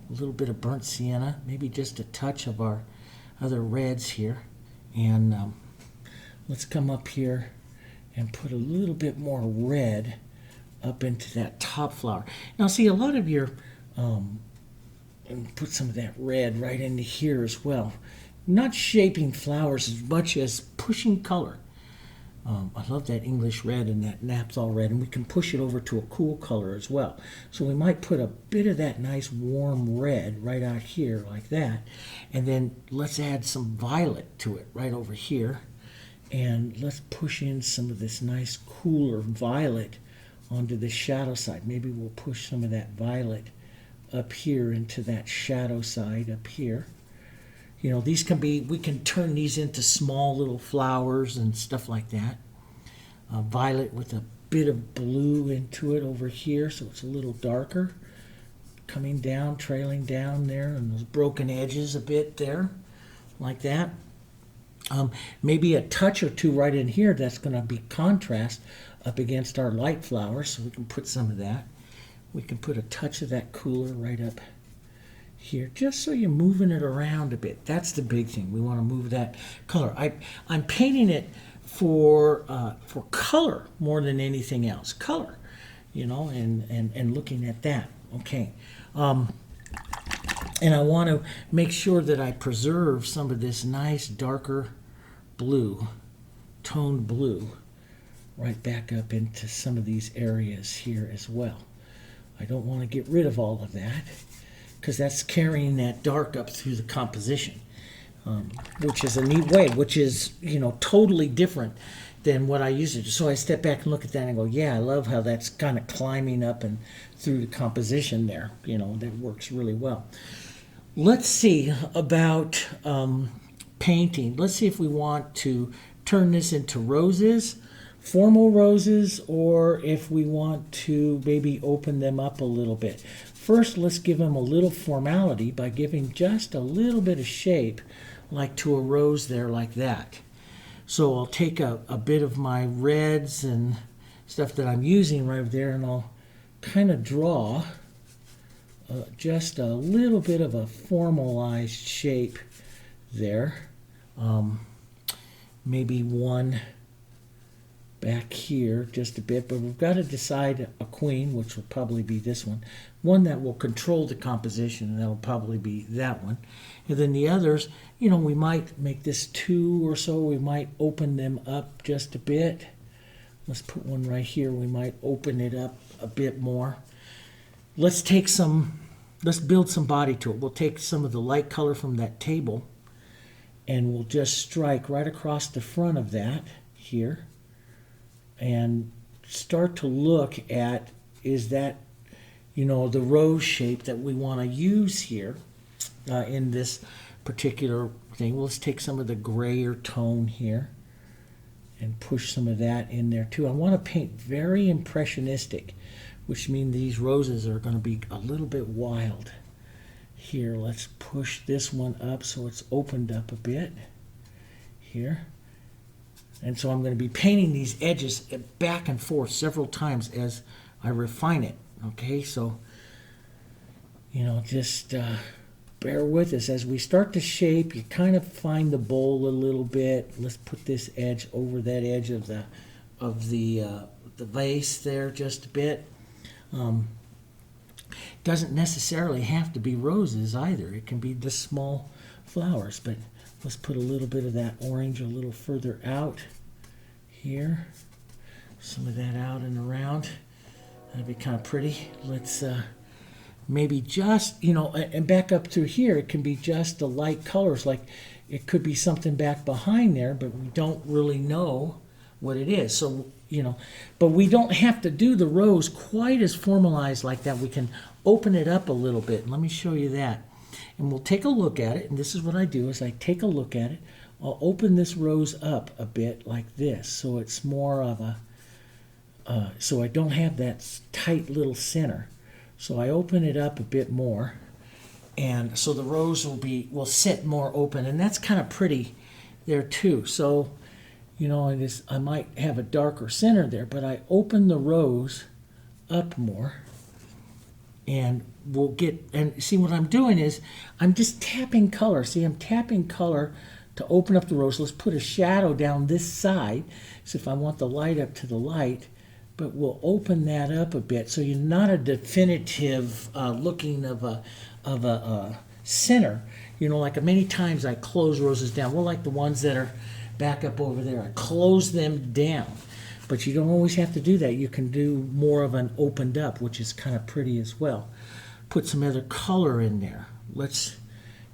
a little bit of burnt sienna, maybe just a touch of our other reds here, and let's come up here and put a little bit more red up into that top flower. Now see, a lot of your and put some of that red right into here as well. Not shaping flowers as much as pushing color. I love that English red and that Naphthol red, and we can push it over to a cool color as well. So we might put a bit of that nice warm red right out here like that, and then let's add some violet to it right over here, and let's push in some of this nice cooler violet onto the shadow side. Maybe we'll push some of that violet up here into that shadow side up here. You know, these can be, we can turn these into small little flowers and stuff like that. Violet with a bit of blue into it over here, so it's a little darker. Coming down, trailing down there, and those broken edges a bit there, like that. Maybe a touch or two right in here that's going to be contrast up against our light flowers, so we can put some of that. We can put a touch of that cooler right up here, just so you're moving it around a bit. That's the big thing. We want to move that color. I'm painting it for color more than anything else. Color, you know, and looking at that. Okay. And I want to make sure that I preserve some of this nice darker blue, toned blue, right back up into some of these areas here as well. I don't want to get rid of all of that, because that's carrying that dark up through the composition, which is a neat way, which is, you know, totally different than what I used to do. So I step back and look at that and go, yeah, I love how that's kind of climbing up and through the composition there. You know, that works really well. Let's see about painting. Let's see if we want to turn this into roses, formal roses, or if we want to maybe open them up a little bit. First, let's give them a little formality by giving just a little bit of shape, like to a rose there, like that. So I'll take a bit of my reds and stuff that I'm using right there, and I'll kind of draw just a little bit of a formalized shape there. Maybe one back here just a bit, but we've got to decide a queen, which will probably be this one that will control the composition, and that'll probably be that one. And then the others, you know, we might make this two or so. We might open them up just a bit. Let's put one right here. We might open it up a bit more. Let's build some body to it. We'll take some of the light color from that table, and we'll just strike right across the front of that here, and start to look at, is that, you know, the rose shape that we want to use here in this particular thing. Well, let's take some of the grayer tone here and push some of that in there too. I want to paint very impressionistic, which means these roses are going to be a little bit wild. Here, let's push this one up so it's opened up a bit here. And so I'm going to be painting these edges back and forth several times as I refine it. Okay, so, you know, just bear with us. As we start to shape, you kind of find the bowl a little bit. Let's put this edge over that edge of the vase there just a bit. Doesn't necessarily have to be roses either. It can be the small flowers, but let's put a little bit of that orange a little further out here. Some of that out and around. That'd be kind of pretty. Let's maybe just, you know, and back up through here, it can be just the light colors. Like it could be something back behind there, but we don't really know what it is. So, you know, but we don't have to do the rose quite as formalized like that. We can open it up a little bit. Let me show you that. And we'll take a look at it, and this is what I do, is I take a look at it. I'll open this rose up a bit like this, so it's more of a, so I don't have that tight little center. So I open it up a bit more, and so the rose will sit more open, and that's kind of pretty there too. So, you know, I might have a darker center there, but I open the rose up more, and we'll get, and see what I'm doing is I'm just tapping color. See, I'm tapping color to open up the rose. Let's put a shadow down this side. So if I want the light up to the light, but we'll open that up a bit so you're not a definitive looking of a center. You know, like many times I close roses down. Well, like the ones that are back up over there, I close them down. But you don't always have to do that. You can do more of an opened up, which is kind of pretty as well. Put some other color in there. Let's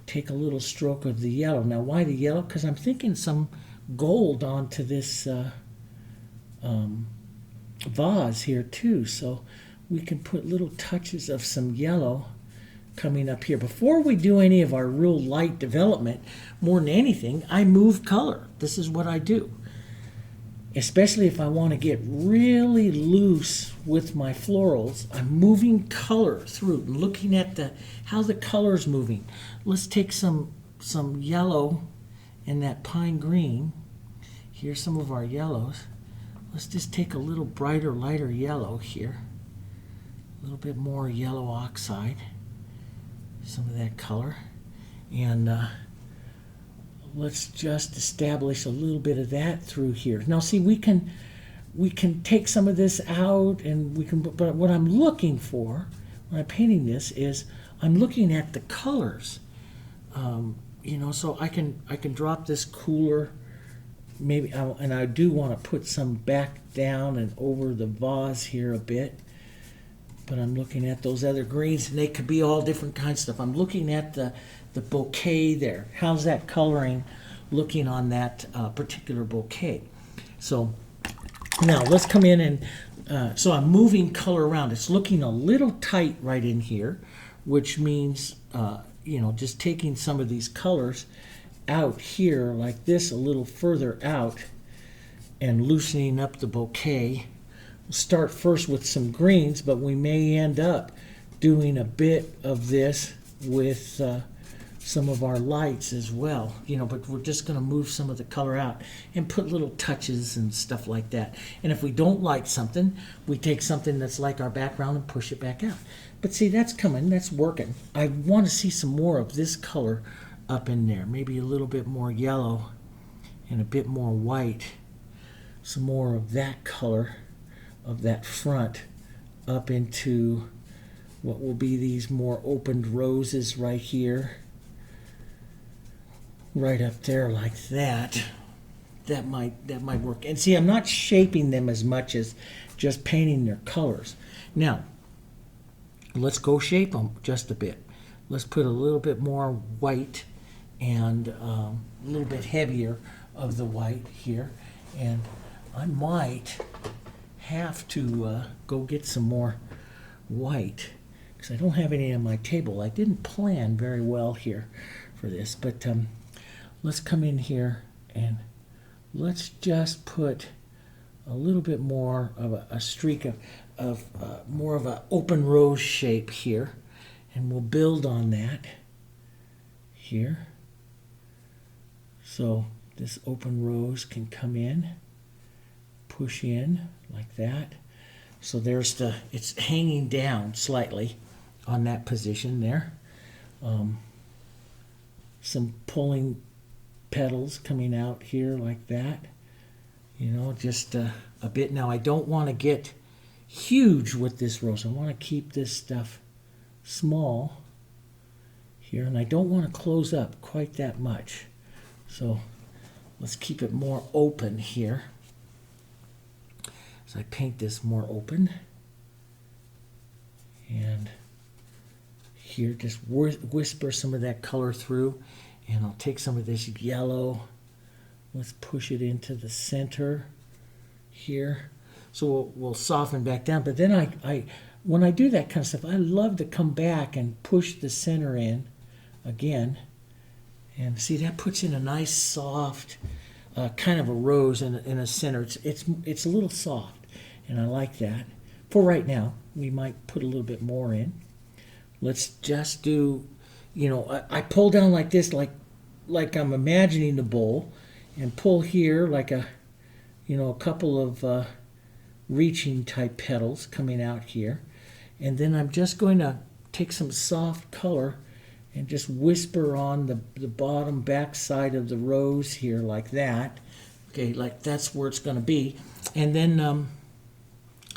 take a little stroke of the yellow. Now, why the yellow? Because I'm thinking some gold onto this vase here too. So we can put little touches of some yellow coming up here. Before we do any of our real light development, more than anything, I move color. This is what I do. Especially if I want to get really loose with my florals, I'm moving color through, looking at how the color is moving. Let's take some yellow and that pine green. Here's some of our yellows. Let's just take a little brighter, lighter yellow here. A little bit more yellow oxide. Some of that color. And let's just establish a little bit of that through here. Now see, we can take some of this out, and we can, but what I'm looking for when I'm painting this is I'm looking at the colors. You know, so I can drop this cooler, maybe, and I do want to put some back down and over the vase here a bit. But I'm looking at those other greens, and they could be all different kinds of stuff. I'm looking at the bouquet there. How's that coloring looking on that particular bouquet? So now let's come in and, so I'm moving color around. It's looking a little tight right in here, which means, you know, just taking some of these colors out here like this a little further out and loosening up the bouquet. We'll start first with some greens, but we may end up doing a bit of this with some of our lights as well, you know, but we're just going to move some of the color out and put little touches and stuff like that. And if we don't like something, we take something that's like our background and push it back out. But see, that's coming, that's working. I want to see some more of this color up in there, maybe a little bit more yellow and a bit more white, some more of that color of that front up into what will be these more opened roses right here, right up there like that. That might work. And see, I'm not shaping them as much as just painting their colors. Now, let's go shape them just a bit. Let's put a little bit more white and a little bit heavier of the white here. And I might have to go get some more white because I don't have any on my table. I didn't plan very well here for this, but let's come in here and let's just put a little bit more of a streak of more of an open rose shape here, and we'll build on that here. So this open rose can come in, push in like that. So there's it's hanging down slightly on that position there. Some pulling petals coming out here like that. You know, just a bit. Now I don't want to get huge with this rose. I want to keep this stuff small here, and I don't want to close up quite that much. So let's keep it more open here. So I paint this more open, and here just whisper some of that color through, and I'll take some of this yellow. Let's push it into the center here. So we'll soften back down. But then when I do that kind of stuff, I love to come back and push the center in again. And see, that puts in a nice soft kind of a rose in a center. It's a little soft, and I like that. For right now, we might put a little bit more in. Let's just do, I pull down like this, like I'm imagining the bowl, and pull here like a couple of reaching type petals coming out here. And then I'm just going to take some soft color and just whisper on the bottom back side of the rose here like that. Okay, like that's where it's going to be. And then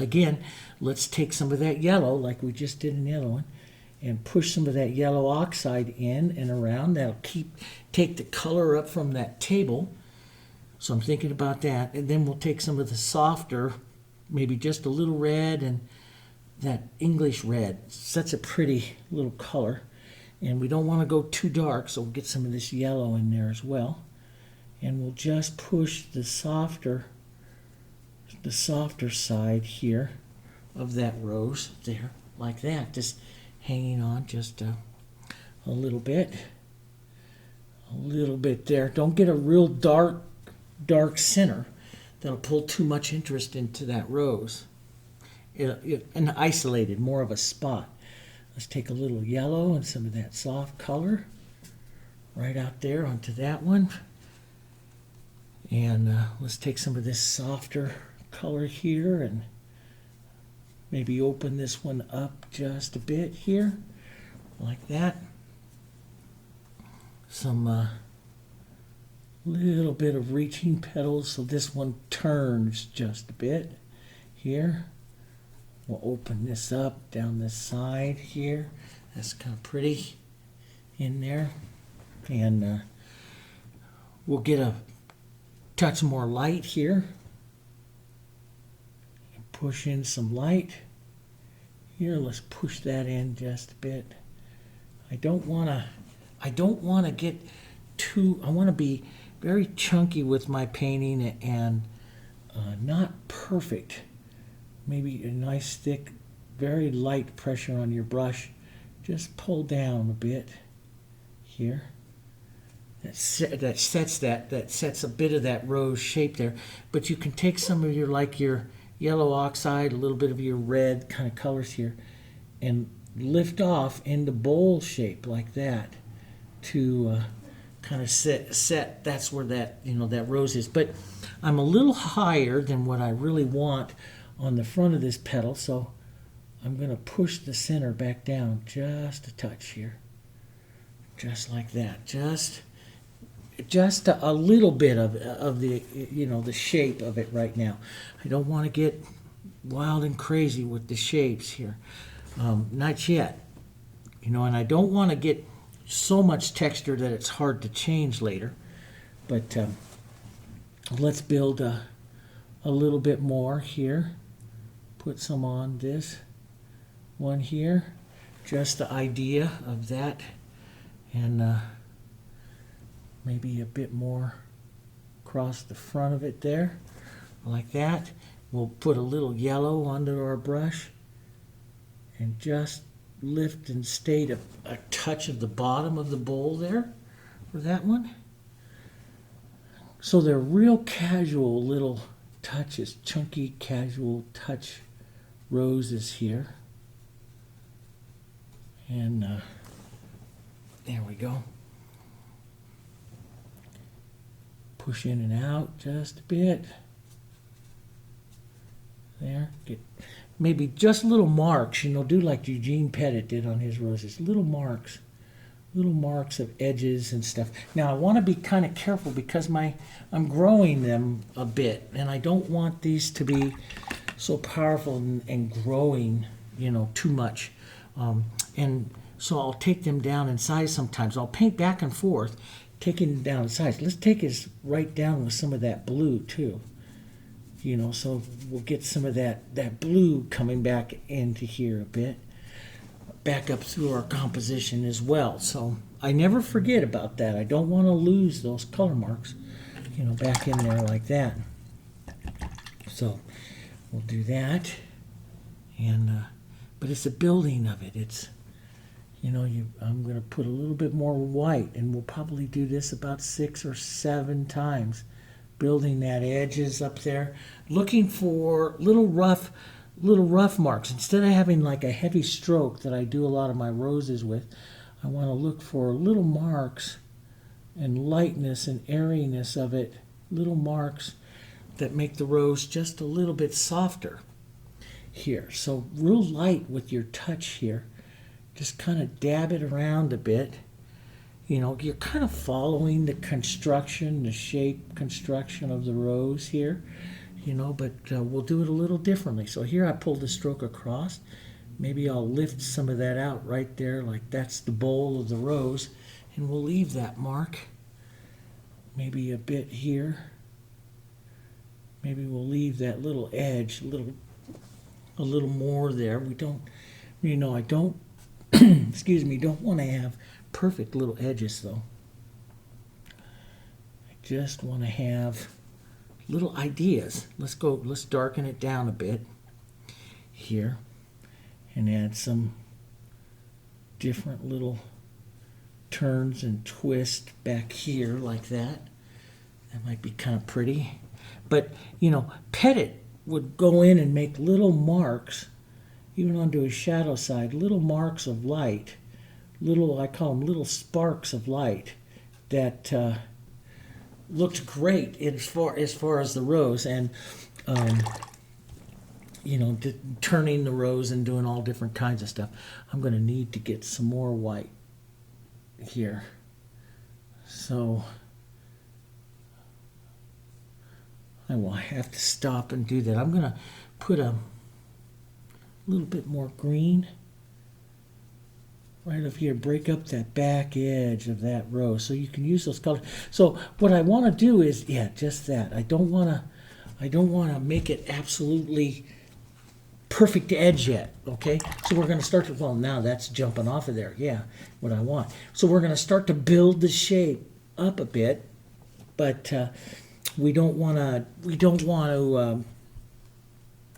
again, let's take some of that yellow like we just did in the other one and push some of that yellow oxide in and around. That'll take the color up from that table. So I'm thinking about that. And then we'll take some of the softer, maybe just a little red and that English red. Such a pretty little color. And we don't want to go too dark, so we'll get some of this yellow in there as well. And we'll just push the softer side here of that rose there, like that. Just hanging on just a little bit. A little bit there. Don't get a real dark center. That'll pull too much interest into that rose. And isolated, more of a spot. Let's take a little yellow and some of that soft color right out there onto that one. And let's take some of this softer color here and maybe open this one up just a bit here, like that. Some little bit of reaching petals, so this one turns just a bit here. We'll open this up down this side here. That's kind of pretty in there. And we'll get a touch more light here. And push in some light. Here, let's push that in just a bit. I don't want to get too, I want to be very chunky with my painting and not perfect. Maybe a nice thick, very light pressure on your brush. Just pull down a bit here. That sets a bit of that rose shape there. But you can take some of your yellow oxide, a little bit of your red kind of colors here, and lift off into bowl shape like that to kind of set. That's where that rose is. But I'm a little higher than what I really want on the front of this petal, so I'm going to push the center back down just a touch here, just like that, just a little bit of the the shape of it right now. I don't want to get wild and crazy with the shapes here, not yet, and I don't want to get so much texture that it's hard to change later. But let's build a little bit more here. Put some on this one here, just the idea of that, and maybe a bit more across the front of it there, like that. We'll put a little yellow onto our brush and just lift and state a touch of the bottom of the bowl there for that one. So they're real casual little touches, chunky, casual touch roses here. And there we go. Push in and out just a bit. There. Get maybe just little marks, do like Eugene Pettit did on his roses. Little marks of edges and stuff. Now I want to be kind of careful because I'm growing them a bit, and I don't want these to be so powerful and growing, too much. And so I'll take them down in size sometimes. I'll paint back and forth, taking them down in size. Let's take it right down with some of that blue too. So we'll get some of that blue coming back into here a bit, back up through our composition as well. So I never forget about that. I don't want to lose those color marks, back in there like that. So we'll do that, and but it's the building of it. It's I'm going to put a little bit more white, and we'll probably do this about 6 or 7 times, building that edges up there, looking for little rough marks. Instead of having like a heavy stroke that I do a lot of my roses with, I want to look for little marks and lightness and airiness of it, little marks that make the rose just a little bit softer here. So real light with your touch here. Just kind of dab it around a bit. You're kind of following the construction, the shape construction of the rose here, but we'll do it a little differently. So here I pulled the stroke across. Maybe I'll lift some of that out right there, like that's the bowl of the rose, and we'll leave that mark. Maybe a bit here. Maybe we'll leave that little edge, a little more there. We don't, I don't excuse me, don't want to have perfect little edges though. I just want to have little ideas. Let's darken it down a bit here and add some different little turns and twists back here like that. That might be kind of pretty. But, Pettit would go in and make little marks, even onto his shadow side, little marks of light, I call them little sparks of light that looked great as far as the rose, and turning the rose and doing all different kinds of stuff. I'm going to need to get some more white here. So I will have to stop and do that. I'm going to put a little bit more green right up here, break up that back edge of that rose so you can use those colors. So what I want to do is, just that. I don't want to make it absolutely perfect edge yet, okay? So we're going to start to, well, now that's jumping off of there. Yeah, what I want. So we're going to start to build the shape up a bit, but we don't want to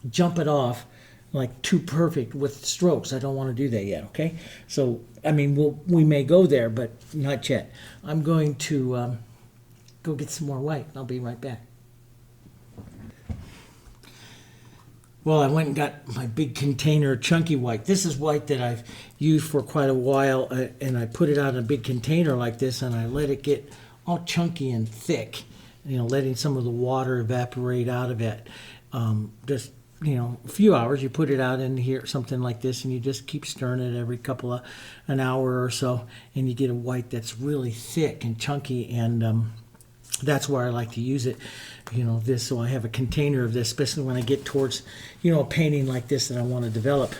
jump it off like too perfect with strokes. I don't want to do that yet, okay? So, we may go there, but not yet. I'm going to go get some more white. I'll be right back. Well, I went and got my big container of chunky white. This is white that I've used for quite a while, and I put it out in a big container like this, and I let it get all chunky and thick, letting some of the water evaporate out of it. Just a few hours, you put it out in here, something like this, and you just keep stirring it every an hour or so, and you get a white that's really thick and chunky, and that's where I like to use it, this, so I have a container of this, especially when I get towards, a painting like this that I want to develop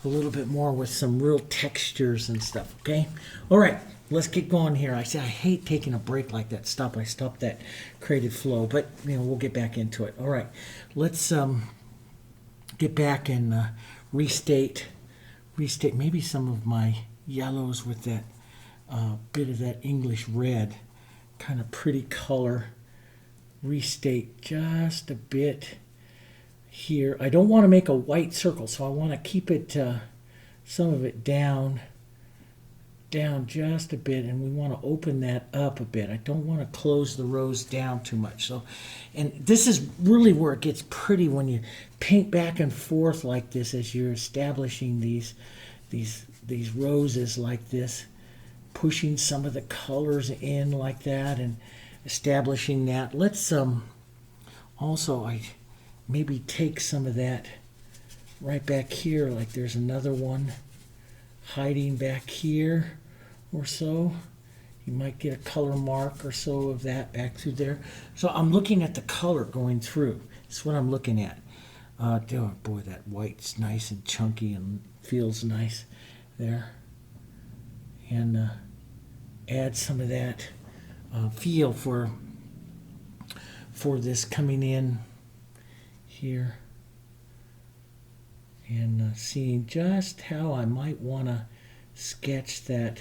a little bit more with some real textures and stuff, okay? All right, let's get going here. I hate taking a break like that. I stop that creative flow, but, we'll get back into it. All right, let's get back and restate maybe some of my yellows with that bit of that English red, kind of pretty color. Restate just a bit here. I don't want to make a white circle, so I want to keep it some of it down just a bit, and we want to open that up a bit. I don't want to close the rose down too much. So, and this is really where it gets pretty, when you paint back and forth like this as you're establishing these roses like this, pushing some of the colors in like that and establishing that. Let's also, I maybe take some of that right back here, like there's another one hiding back here or so. You might get a color mark or so of that back through there. So I'm looking at the color going through. That's what I'm looking at. Oh boy, that white's nice and chunky and feels nice there. And add some of that feel for this coming in here. And seeing just how I might want to sketch that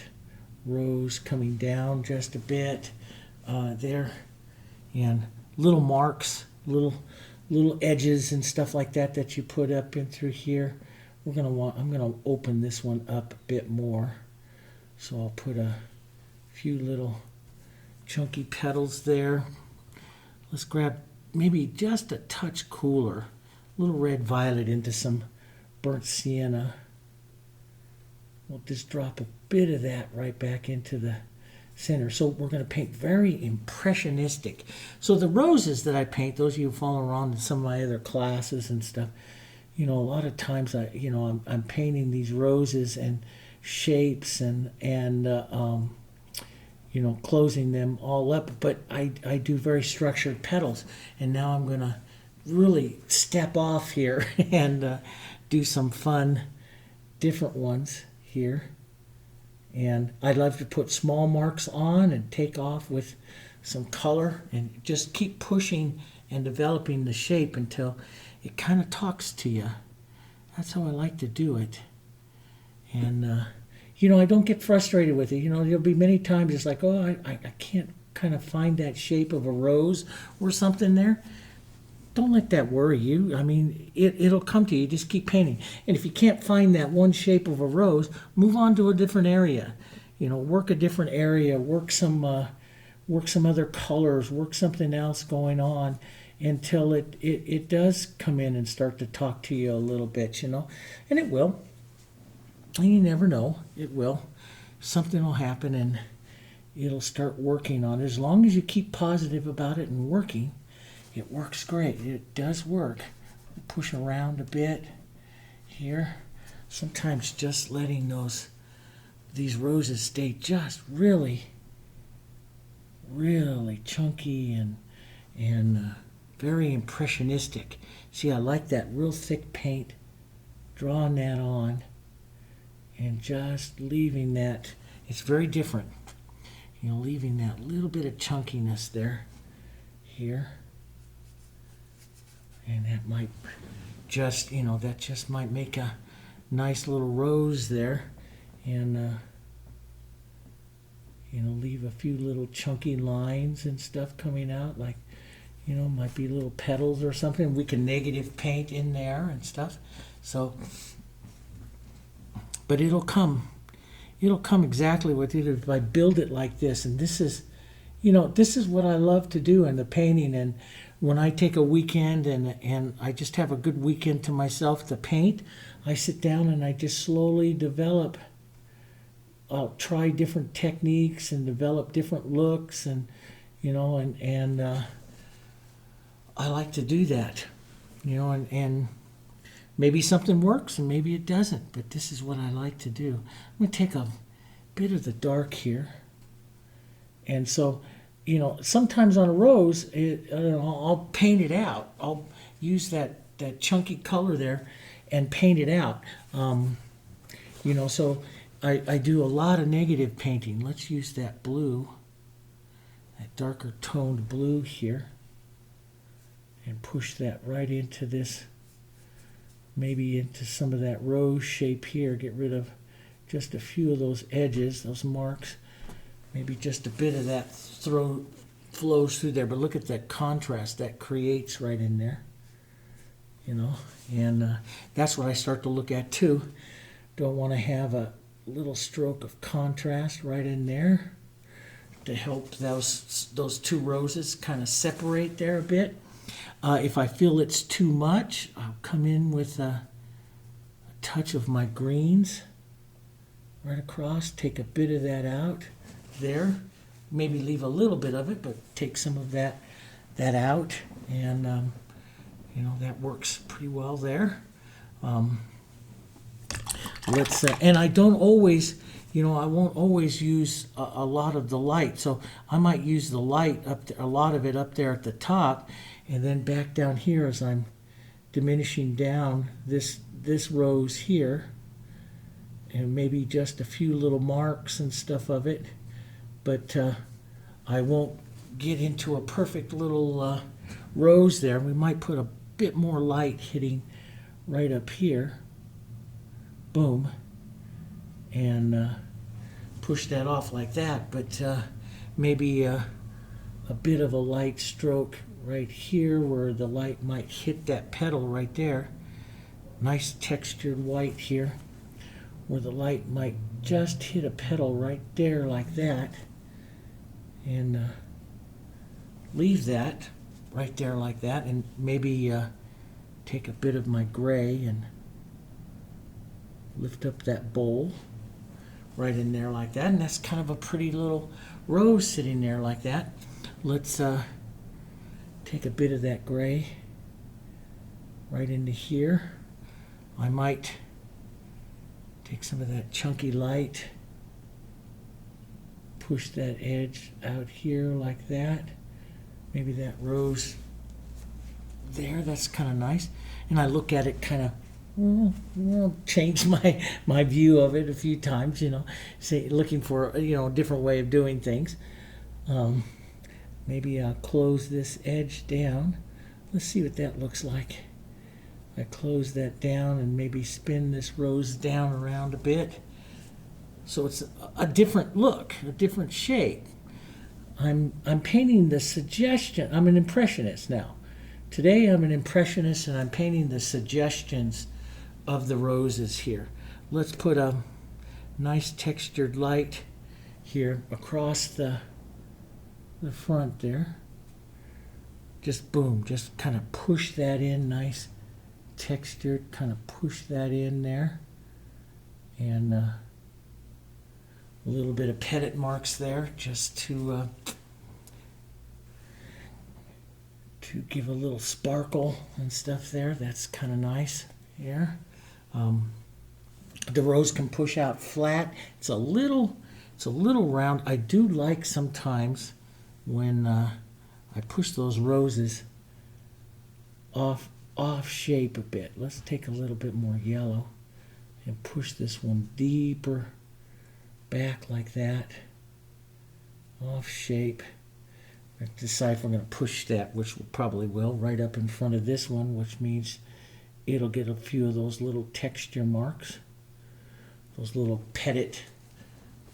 rose coming down just a bit there, and little marks, little edges and stuff like that you put up in through here. I'm going to open this one up a bit more. So I'll put a few little chunky petals there. Let's grab maybe just a touch cooler, a little red violet into some burnt sienna. We'll just drop a bit of that right back into the center. So we're going to paint very impressionistic. So the roses that I paint, those of you who follow around in some of my other classes and stuff, you know, a lot of times I'm painting these roses and shapes and you know, closing them all up, but I do very structured petals. And now I'm going to really step off here and do some fun different ones here. And I love to put small marks on and take off with some color and just keep pushing and developing the shape until it kind of talks to you. That's how I like to do it. And you know, I don't get frustrated with it. You know, there'll be many times it's like, oh, I can't kind of find that shape of a rose or something there. Don't let that worry you. I mean, it'll come to you. Just keep painting. And if you can't find that one shape of a rose, move on to a different area. You know, work a different area. Work some other colors. Work something else going on until it does come in and start to talk to you a little bit. You know, and it will. And you never know. It will. Something will happen and it'll start working on it. As long as you keep positive about it and working, it works great. It does work. Push around a bit here. Sometimes just letting these roses stay just really, really chunky and very impressionistic. See, I like that real thick paint. Drawing that on and just leaving that. It's very different. You know, leaving that little bit of chunkiness there, here. And that might just, you know, that just might make a nice little rose there. And, you know, leave a few little chunky lines and stuff coming out, like, you know, might be little petals or something. We can negative paint in there and stuff. So, but it'll come exactly with it if I build it like this. And this is, you know, this is what I love to do in the painting. And when I take a weekend and I just have a good weekend to myself to paint, I sit down and I just slowly develop. I'll try different techniques and develop different looks, and you know, and I like to do that, you know, and maybe something works and maybe it doesn't, but this is what I like to do. I'm going to take a bit of the dark here. And so, you know, sometimes on a rose, I'll paint it out. I'll use that chunky color there and paint it out. You know, so I do a lot of negative painting. Let's use that blue, that darker toned blue here, and push that right into this, maybe into some of that rose shape here. Get rid of just a few of those edges, those marks. Maybe just a bit of that flows through there. But look at that contrast that creates right in there. You know, and that's what I start to look at too. Don't want to have a little stroke of contrast right in there to help those two roses kind of separate there a bit. If I feel it's too much, I'll come in with a touch of my greens right across, take a bit of that out there, maybe leave a little bit of it, but take some of that out, and you know, that works pretty well there. And I don't always, you know, I won't always use a lot of the light, so I might use the light up there, a lot of it up there at the top, and then back down here as I'm diminishing down this rose here, and maybe just a few little marks and stuff of it, but I won't get into a perfect little rose there. We might put a bit more light hitting right up here, boom, and push that off like that, but maybe a bit of a light stroke right here where the light might hit that petal right there. Nice textured white here. where the light might just hit a petal right there like that, and leave that right there like that, and maybe take a bit of my gray and lift up that bowl right in there like that, and that's kind of a pretty little rose sitting there like that. Let's take a bit of that gray right into here. I might take some of that chunky light, push that edge out here like that. Maybe that rose there, that's kind of nice. And I look at it kind of, change my view of it a few times, say, looking for, a different way of doing things. Maybe I'll close this edge down. Let's see what that looks like. I close that down and maybe spin this rose down around a bit. So it's a different look, a different shape. I'm painting the suggestion. I'm an impressionist now. Today I'm an impressionist and I'm painting the suggestions of the roses here. Let's put a nice textured light here across the front there. Just boom, just kind of push that in, nice textured, kind of push that in there. And a little bit of pettit marks there just to give a little sparkle and stuff there. That's kind of nice here. The rose can push out flat. It's a little round. I do like sometimes when I push those roses off shape a bit. Let's take a little bit more yellow and push this one deeper back like that, off shape. I have to decide if we're going to push that, which we probably will, right up in front of this one, which means it'll get a few of those little texture marks, those little pettit,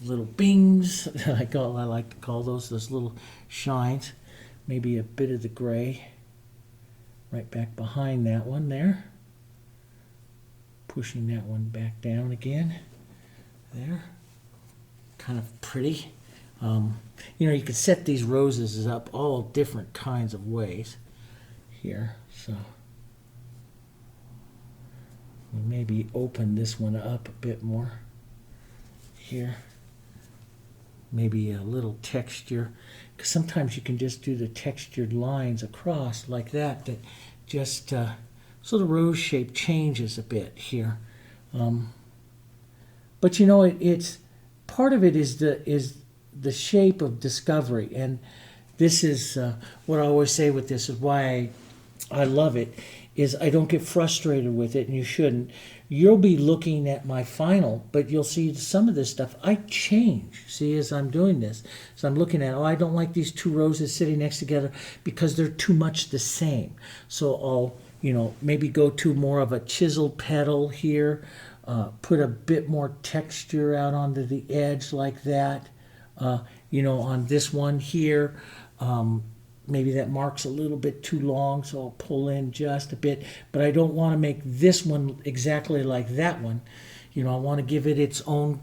little bings, I like to call those little shines. Maybe a bit of the gray right back behind that one there. Pushing that one back down again. There. Kind of pretty. You can set these roses up all different kinds of ways here. So we maybe open this one up a bit more here. Maybe a little texture, because sometimes you can just do the textured lines across like that, that just so the rose shape changes a bit here. But it's part of it is the shape of discovery, and this is what I always say with this is why I love it, is I don't get frustrated with it, and you shouldn't. You'll be looking at my final, but you'll see some of this stuff I change, see, as I'm doing this. So I'm looking at, I don't like these two roses sitting next together because they're too much the same. So I'll, maybe go to more of a chiseled petal here, put a bit more texture out onto the edge like that. On this one here, maybe that mark's a little bit too long, so I'll pull in just a bit, but I don't want to make this one exactly like that one. I want to give it its own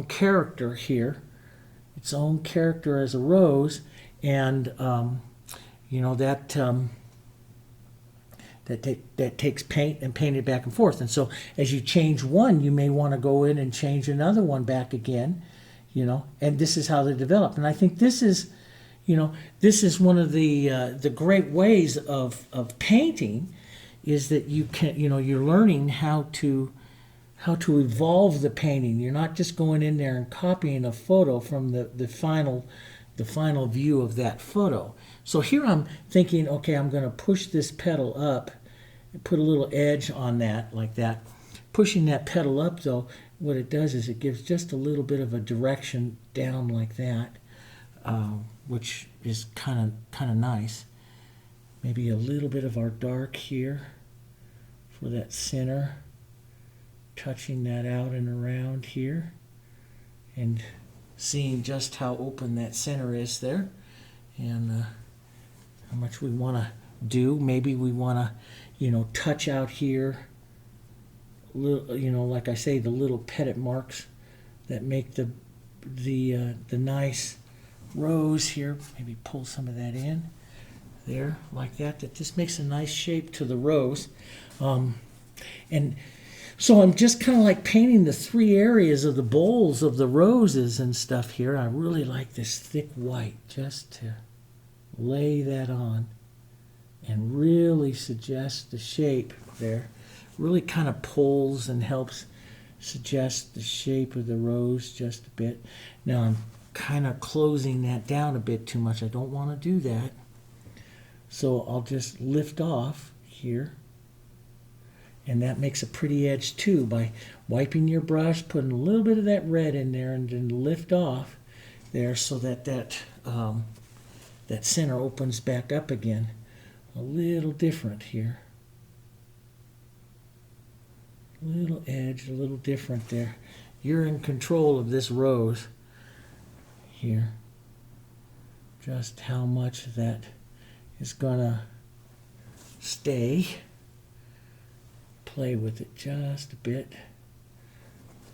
character here, its own character as a rose, and that takes paint and paint it back and forth. And so as you change one, you may want to go in and change another one back again, and this is how they develop. And I think this is one of the great ways of painting, is that you can, you're learning how to evolve the painting. You're not just going in there and copying a photo from the final view of that photo. So here I'm thinking, okay, I'm going to push this petal up and put a little edge on that like that. Pushing that petal up, though, what it does is it gives just a little bit of a direction down like that, which is kind of nice. Maybe a little bit of our dark here for that center, touching that out and around here, and seeing just how open that center is there, and how much we want to do. Maybe we want to, touch out here little, you know, like I say, the little pettit marks that make the nice rose here. Maybe pull some of that in there like that. That just makes a nice shape to the rose. And so I'm just kind of like painting the three areas of the bowls of the roses and stuff here. I really like this thick white just to lay that on and really suggest the shape there. Really kind of pulls and helps suggest the shape of the rose just a bit. Now I'm kind of closing that down a bit too much. I don't want to do that. So I'll just lift off here. And that makes a pretty edge too by wiping your brush, putting a little bit of that red in there, and then lift off there so that that center opens back up again. A little different here. Little edge, a little different there. You're in control of this rose here. Just how much of that is gonna stay. Play with it just a bit.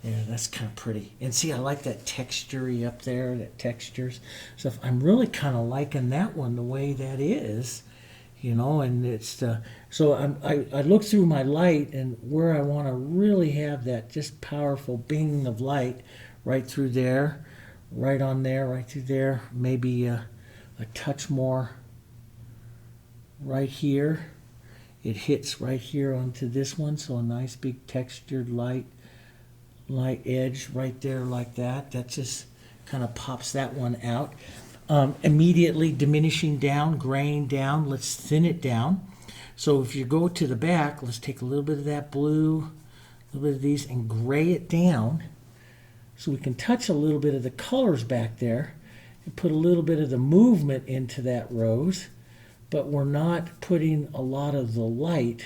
Yeah, that's kind of pretty. And see, I like that texture-y up there, that textures. So I'm really kind of liking that one the way that is, you know, and it's, so I look through my light and where I want to really have that just powerful bing of light right through there, right on there, right through there, maybe a touch more right here. It hits right here onto this one, so a nice big textured light edge right there like that. That just kind of pops that one out. Immediately diminishing down, graying down. Let's thin it down. So if you go to the back, let's take a little bit of that blue, a little bit of these, and gray it down so we can touch a little bit of the colors back there and put a little bit of the movement into that rose. But we're not putting a lot of the light.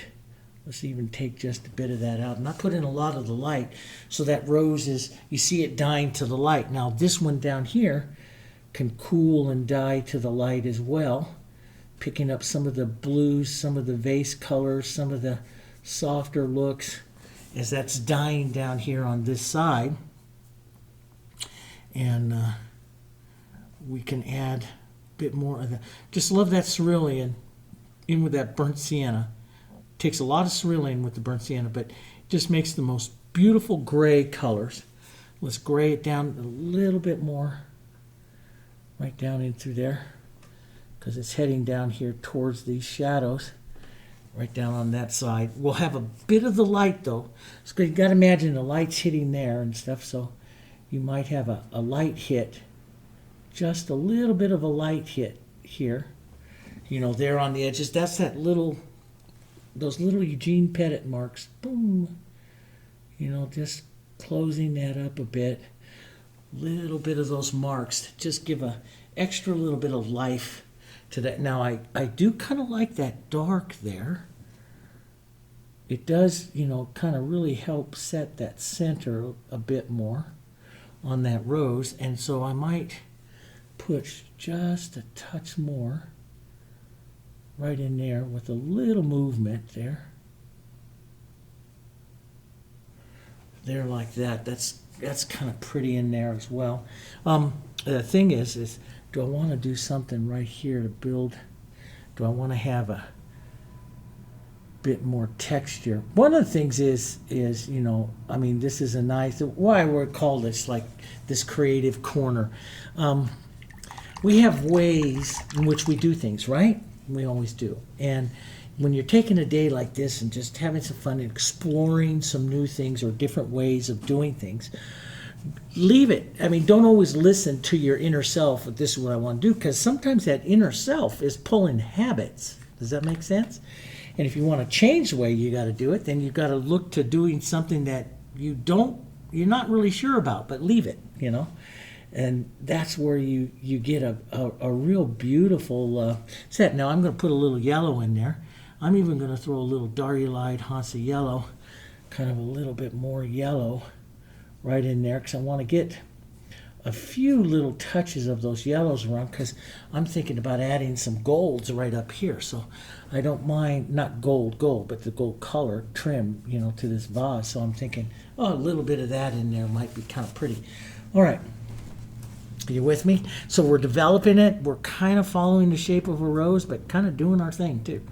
Let's even take just a bit of that out. I'm not putting a lot of the light, so that rose is, you see it dying to the light. Now this one down here can cool and dye to the light as well, picking up some of the blues, some of the vase colors, some of the softer looks as that's dying down here on this side. And we can add bit more of that. Just love that cerulean in with that burnt sienna. Takes a lot of cerulean with the burnt sienna, but just makes the most beautiful gray colors. Let's gray it down a little bit more, right down in through there, because it's heading down here towards these shadows, right down on that side. We'll have a bit of the light though, so you got to imagine the light's hitting there and stuff, so you might have a light hit. Just a little bit of a light hit here, you know, there on the edges. That's that little, those little Eugene Pettit marks. Boom. You know, just closing that up a bit. Little bit of those marks. Just give a extra little bit of life to that. Now, I do kind of like that dark there. It does, you know, kind of really help set that center a bit more on that rose. And so I might push just a touch more right in there with a little movement there. There like that. That's kind of pretty in there as well. The thing is do I want to do something right here to build? Do I want to have a bit more texture? One of the things is you know, I mean, this is a nice, why we call this like this creative corner. We have ways in which we do things, right? We always do. And when you're taking a day like this and just having some fun and exploring some new things or different ways of doing things, leave it. I mean, don't always listen to your inner self, this is what I want to do, because sometimes that inner self is pulling habits. Does that make sense? And if you want to change the way you got to do it, then you've got to look to doing something that you're not really sure about, but leave it, you know. And that's where you get a real beautiful set. Now I'm going to put a little yellow in there. I'm even going to throw a little Diarylide Hansa Yellow, kind of a little bit more yellow right in there, because I want to get a few little touches of those yellows around because I'm thinking about adding some golds right up here. So I don't mind, not gold, but the gold color trim, you know, to this vase. So I'm thinking, oh, a little bit of that in there might be kind of pretty. All right. Are you with me? So we're developing it. We're kind of following the shape of a rose, but kind of doing our thing too.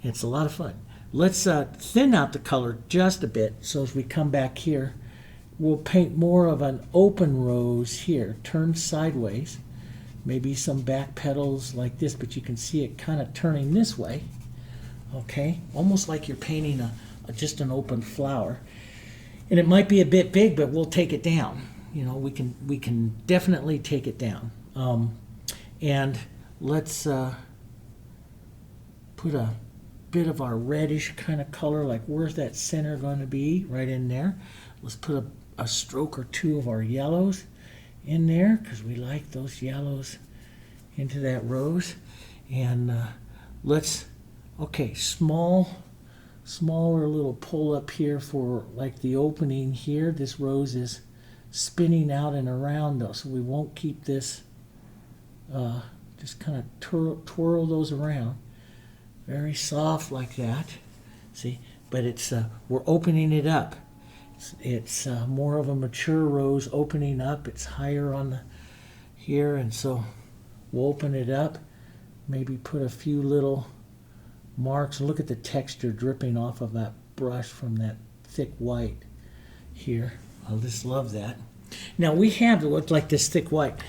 It's a lot of fun. Let's thin out the color just a bit. So as we come back here, we'll paint more of an open rose here, turned sideways. Maybe some back petals like this, but you can see it kind of turning this way. Okay, almost like you're painting just an open flower. And it might be a bit big, but we'll take it down. You know, we can definitely take it down. And let's put a bit of our reddish kind of color, like where's that center going to be? Right in there. Let's put a stroke or two of our yellows in there because we like those yellows into that rose. And okay, smaller little pull up here for like the opening here. This rose is spinning out and around though, so we won't keep this, just kind of twirl those around. Very soft like that, see? But it's, we're opening it up. It's more of a mature rose opening up. It's higher on the here, and so we'll open it up, maybe put a few little marks. Look at the texture dripping off of that brush from that thick white here. I just love that. Now we have what looks like this thick white.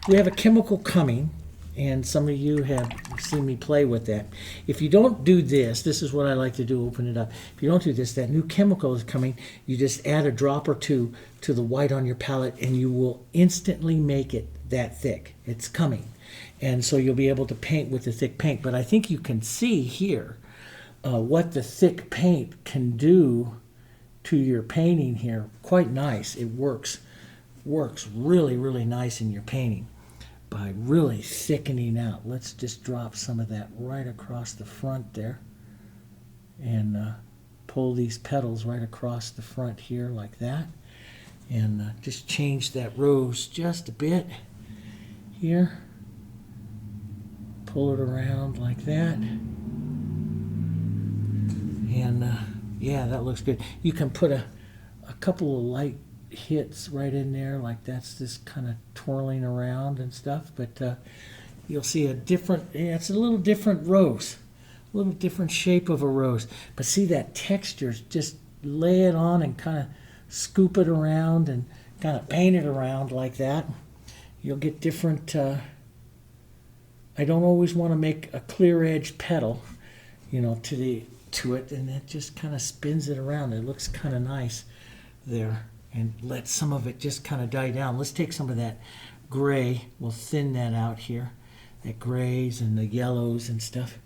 We have a chemical coming, and some of you have seen me play with that. If you don't do this, this is what I like to do, open it up. If you don't do this, that new chemical is coming. You just add a drop or two to the white on your palette, and you will instantly make it that thick. It's coming. And so you'll be able to paint with the thick paint. But I think you can see here what the thick paint can do to your painting here. Quite nice. It works really, really nice in your painting by really thickening out. Let's just drop some of that right across the front there and pull these petals right across the front here like that, and just change that rose just a bit here. Pull it around like that, and yeah, that looks good. You can put a couple of light hits right in there, like that's just kind of twirling around and stuff, but you'll see a different, yeah, it's a little different rose, a little different shape of a rose. But see that texture, just lay it on and kind of scoop it around and kind of paint it around like that. You'll get different, I don't always want to make a clear edge petal, you know, to it, and it just kind of spins it around. It looks kind of nice there, and let some of it just kind of die down. Let's take some of that gray, we'll thin that out here, that grays and the yellows and stuff,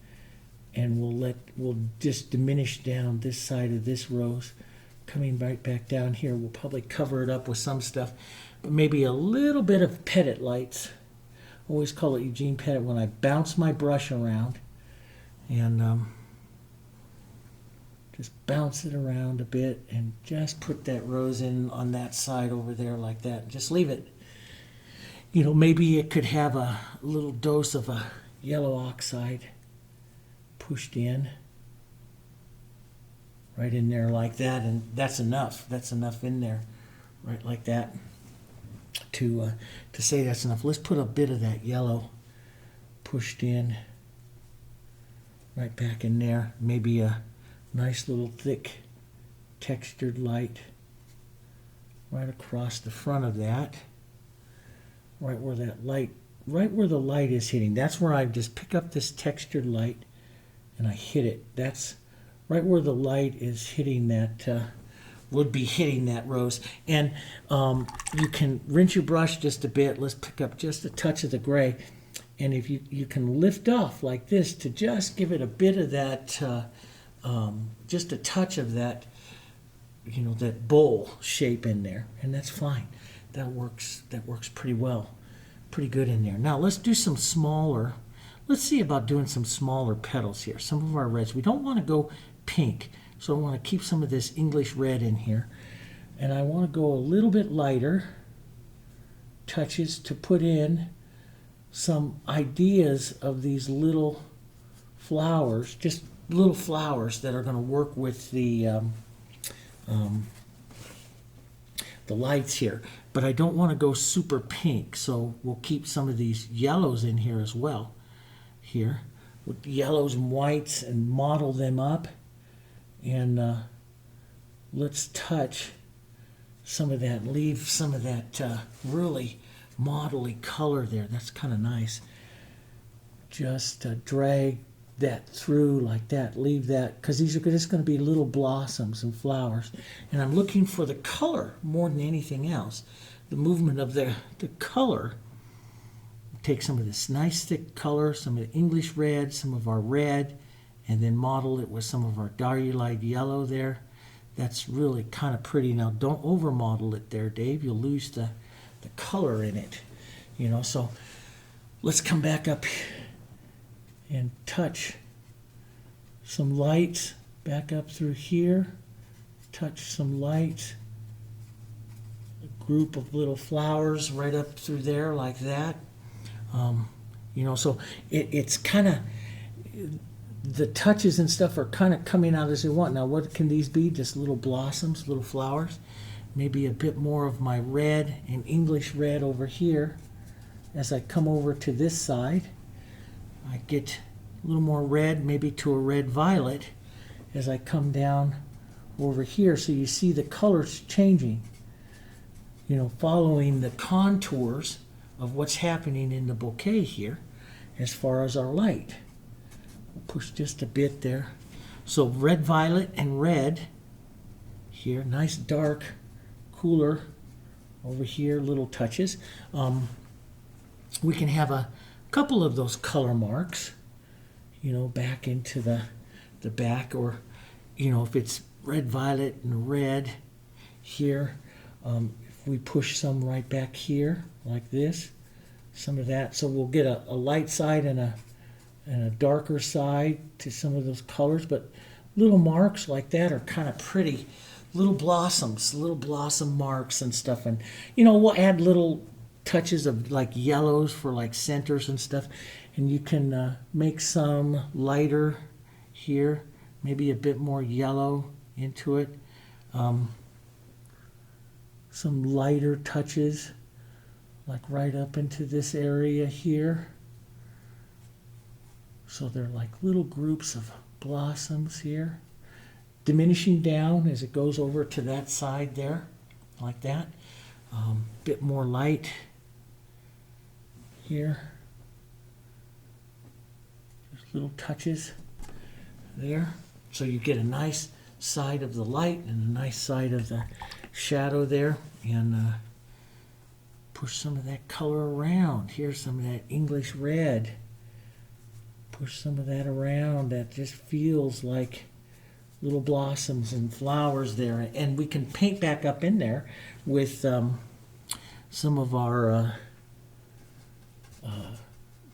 and we'll just diminish down this side of this rose, coming right back down here. We'll probably cover it up with some stuff, but maybe a little bit of pettit lights. I always call it Eugene Pettit when I bounce my brush around, and just bounce it around a bit and just put that rose in on that side over there like that. Just leave it. You know, maybe it could have a little dose of a yellow oxide pushed in right in there like that, and that's enough. That's enough in there, right like that, to say that's enough. Let's put a bit of that yellow pushed in right back in there. Maybe a nice little thick textured light right across the front of that, right where that light, right where the light is hitting. That's where I just pick up this textured light and I hit it. That's right where the light is hitting that, would be hitting that rose. And you can rinse your brush just a bit. Let's pick up just a touch of the gray, and if you can lift off like this to just give it a bit of that, just a touch of that, you know, that bowl shape in there, and that's fine. That works pretty well, pretty good in there. Now let's do some smaller, let's see about doing some smaller petals here. Some of our reds, we don't want to go pink, so I want to keep some of this English red in here, and I want to go a little bit lighter touches to put in some ideas of these little flowers, just little flowers that are going to work with the lights here. But I don't want to go super pink, so we'll keep some of these yellows in here as well. Here, with yellows and whites, and model them up. And let's touch some of that, leave some of that really modelly color there. That's kind of nice. Just drag that through like that, leave that, because these are just going to be little blossoms and flowers. And I'm looking for the color more than anything else. The movement of the color. Take some of this nice thick color, some of the English red, some of our red, and then model it with some of our Diarylide Yellow there. That's really kind of pretty. Now don't over model it there, Dave. You'll lose the color in it. You know, so let's come back up and touch some lights back up through here. Touch some lights. A group of little flowers right up through there like that. You know, so it's kind of, the touches and stuff are kind of coming out as you want. Now, what can these be? Just little blossoms, little flowers. Maybe a bit more of my red and English red over here. As I come over to this side, I get a little more red, maybe to a red violet, as I come down over here. So you see the colors changing, you know, following the contours of what's happening in the bouquet here as far as our light. We'll push just a bit there. So red, violet, and red here. Nice dark, cooler over here, little touches. We can have a couple of those color marks, you know, back into the back, or, you know, if it's red, violet, and red here, if we push some right back here like this, some of that, so we'll get a light side and a darker side to some of those colors. But little marks like that are kind of pretty, little blossoms, little blossom marks and stuff. And you know, we'll add little touches of like yellows for like centers and stuff, and you can make some lighter here, maybe a bit more yellow into it, some lighter touches like right up into this area here. So they're like little groups of blossoms here, diminishing down as it goes over to that side there, like that. Bit more light here. Just little touches there. So you get a nice side of the light and a nice side of the shadow there. And push some of that color around. Here's some of that English red. Push some of that around. That just feels like little blossoms and flowers there. And we can paint back up in there with some of our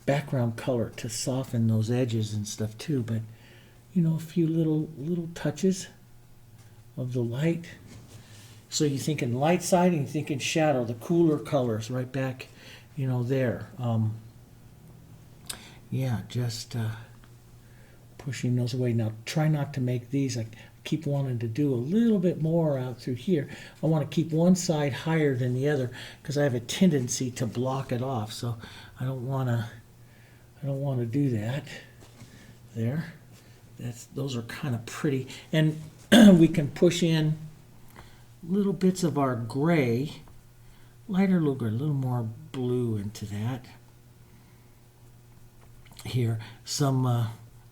background color to soften those edges and stuff too. But you know, a few little touches of the light. So you're thinking light side and you're thinking shadow, the cooler colors right back, you know, there. Yeah, just pushing those away. Now try not to make these, I keep wanting to do a little bit more out through here. I want to keep one side higher than the other because I have a tendency to block it off. So I don't want to do that. There. Those are kind of pretty. And we can push in little bits of our gray, lighter look, or a little more blue into that. Here, some,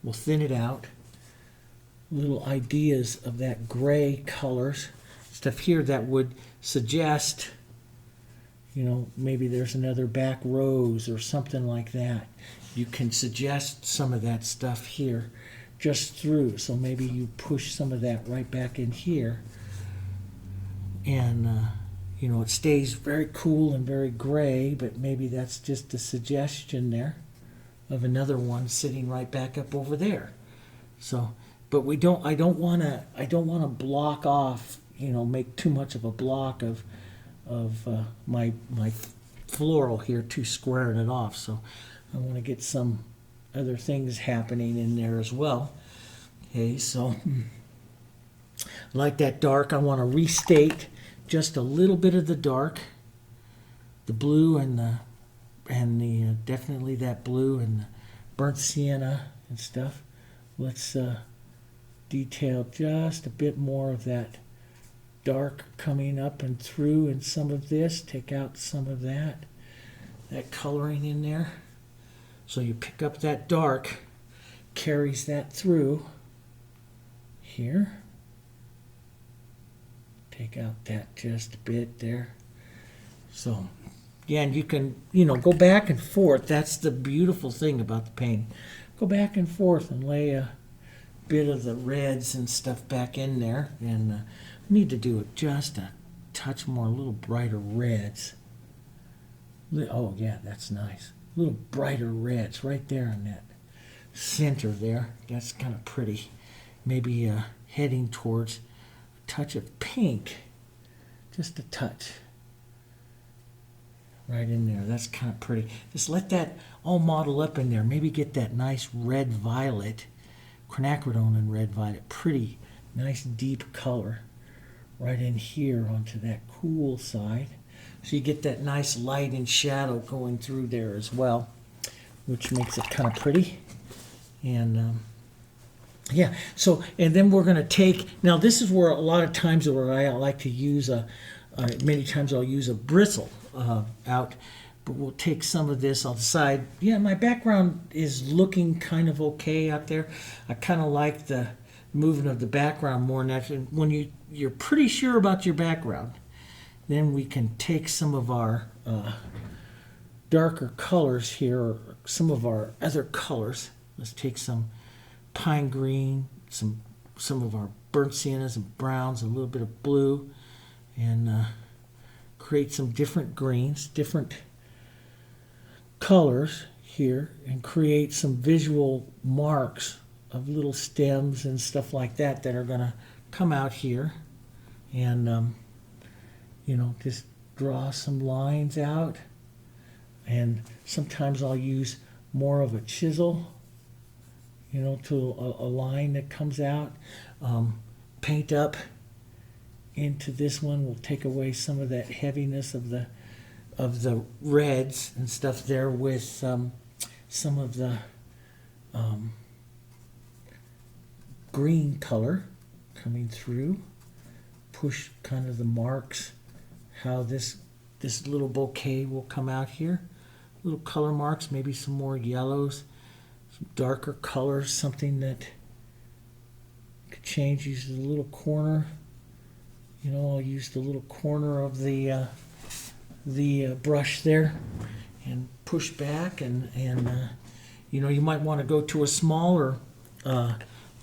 we'll thin it out. Little ideas of that gray colors. Stuff here that would suggest, you know, maybe there's another back rose or something like that. You can suggest some of that stuff here just through. So maybe you push some of that right back in here. And, you know, it stays very cool and very gray, but maybe that's just a suggestion there of another one sitting right back up over there. So, but I don't want to block off, you know, make too much of a block of my floral here too, squaring it off. So I want to get some other things happening in there as well. Okay, so like that dark, I want to restate just a little bit of the dark, the blue and the definitely that blue and the burnt sienna and stuff. Let's detail just a bit more of that dark coming up and through in some of this. Take out some of that coloring in there. So you pick up that dark, carries that through here. Take out that just a bit there. So, yeah, and you can, go back and forth. That's the beautiful thing about the paint. Go back and forth and lay a bit of the reds and stuff back in there. And I need to do it just a touch more, a little brighter reds. Oh, yeah, that's nice. A little brighter reds right there in that center there. That's kind of pretty. Maybe heading towards a touch of pink. Just a touch. Right in there. That's kind of pretty. Just let that all model up in there. Maybe get that nice red violet, quinacridone and red violet. Pretty, nice deep color right in here onto that cool side. So you get that nice light and shadow going through there as well, which makes it kind of pretty. And yeah, so, and then we're going to take, now this is where a lot of times where I like to use many times I'll use a bristle out, but we'll take some of this. I'll decide, yeah, my background is looking kind of okay out there. I kind of like the movement of the background more naturally. When you're pretty sure about your background, then we can take some of our darker colors here, or some of our other colors. Let's take some pine green, some of our burnt siennas and browns, a little bit of blue, and create some different greens, different colors here, and create some visual marks of little stems and stuff like that that are going to come out here. And just draw some lines out. And sometimes I'll use more of a chisel, to a line that comes out. Paint up into this one. We'll take away some of that heaviness of the reds and stuff there with some of the green color coming through. Push kind of the marks, how this little bouquet will come out here. Little color marks, maybe some more yellows, some darker colors, something that could change. Use the little corner. I'll use the little corner of the brush there and push back, and you might want to go to a smaller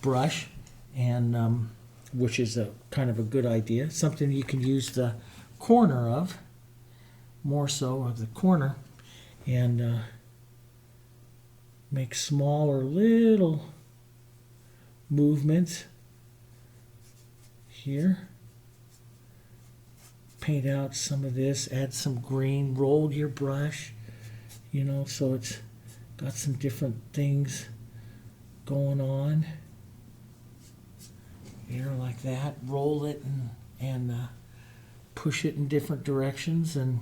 brush, and which is a kind of a good idea. Something you can use the corner of, more so of the corner, and make smaller little movements here. Paint out some of this, add some green, roll your brush, so it's got some different things going on here like that. Roll it and push it in different directions. And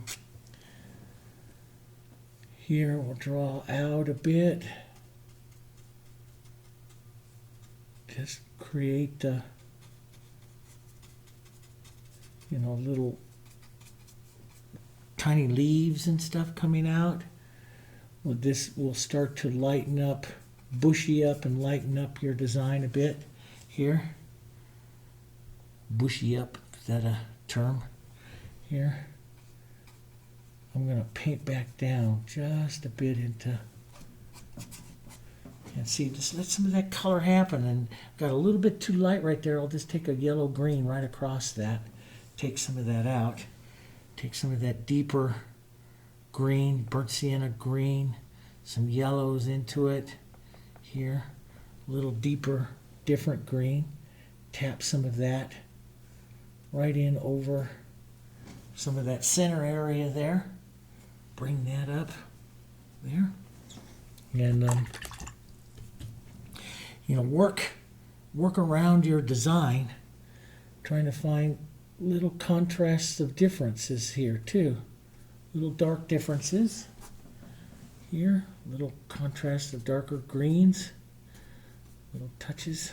here we'll draw out a bit. Just create the, little tiny leaves and stuff coming out. Well, this will start to lighten up, bushy up, and lighten up your design a bit here. Bushy up, is that a term? Here. I'm going to paint back down just a bit into, and see, just let some of that color happen. And got a little bit too light right there. I'll just take a yellow green right across that. Take some of that out. Take some of that deeper green, burnt sienna green, some yellows into it here. A little deeper, different green. Tap some of that right in over some of that center area there. bring that up there. And, you know, work around your design, trying to find little contrasts of differences here too. Little dark differences here, little contrast of darker greens, little touches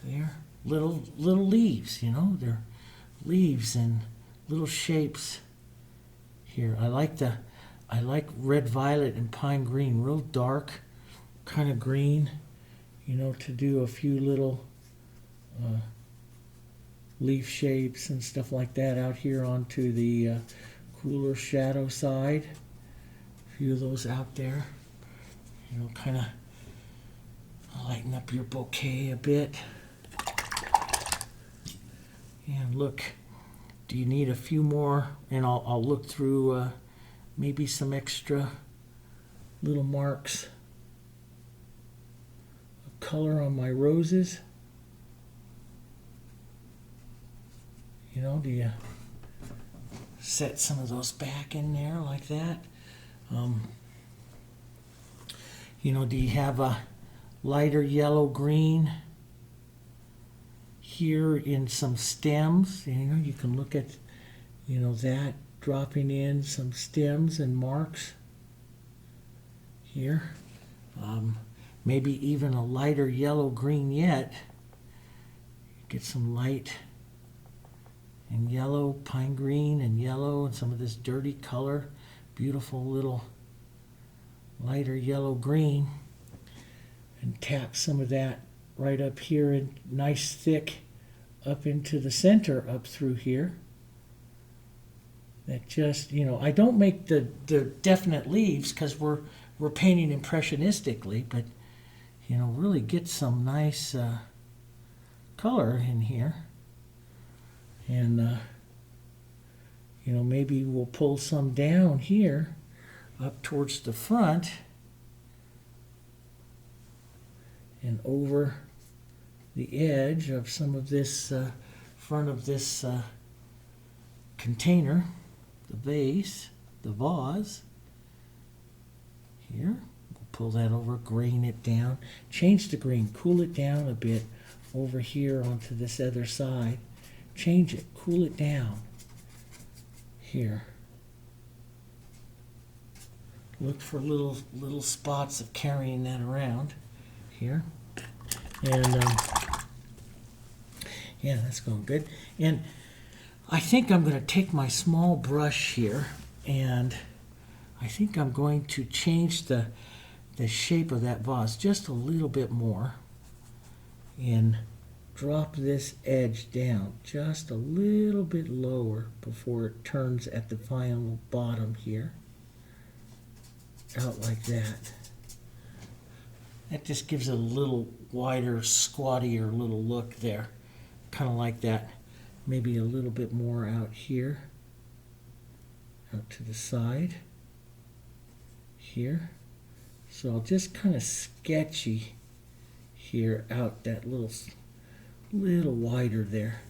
there. Little leaves, you know, they're leaves and little shapes here. I like red violet and pine green, real dark kind of green, you know, to do a few little leaf shapes and stuff like that out here onto the cooler shadow side. A few of those out there, you know, kind of lighten up your bouquet a bit. And look, do you need a few more? And I'll look through maybe some extra little marks of color on my roses. You know, do you set some of those back in there like that? You know, do you have a lighter yellow green here in some stems? You know, you can look at, you know, that dropping in some stems and marks here. Maybe even a lighter yellow green yet. Get some light and yellow, pine green and yellow, and some of this dirty color. Beautiful little lighter yellow green. And tap some of that right up here in nice thick up into the center up through here. That just, you know, I don't make the definite leaves because we're painting impressionistically, but, you know, really get some nice color in here. And, you know, maybe we'll pull some down here up towards the front and over the edge of some of this front of this container, the vase, the vase. Here, we'll pull that over, grain it down, change the green, cool it down a bit over here onto this other side. Change it, cool it down here. Look for little spots of carrying that around here. And yeah, that's going good. And I think I'm going to take my small brush here, and I think I'm going to change the shape of that vase just a little bit more and drop this edge down just a little bit lower before it turns at the final bottom here. Out like that. That just gives it a little wider, squattier little look there. Kind of like that. Maybe a little bit more out here. Out to the side. Here. So I'll just kind of sketchy here out that little wider there.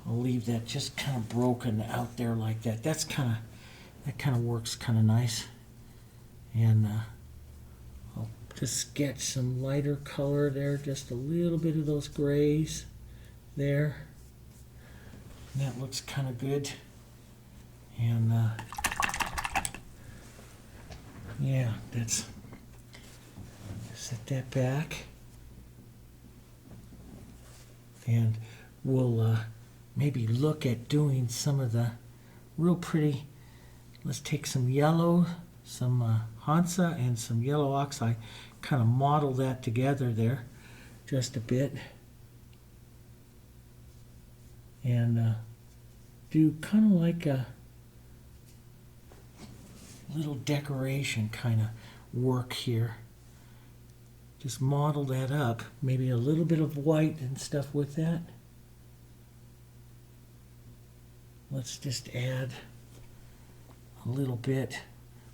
I'll leave that just kind of broken out there like that. That kind of works kind of nice. And I'll just sketch some lighter color there, just a little bit of those grays there. And that looks kind of good. And yeah, that's, set that back. And we'll maybe look at doing some of the real pretty, let's take some yellow, some Hansa and some yellow oxide, kind of model that together there just a bit. And do kind of like a little decoration kind of work here. Just model that up, maybe a little bit of white and stuff with that. Let's just add a little bit.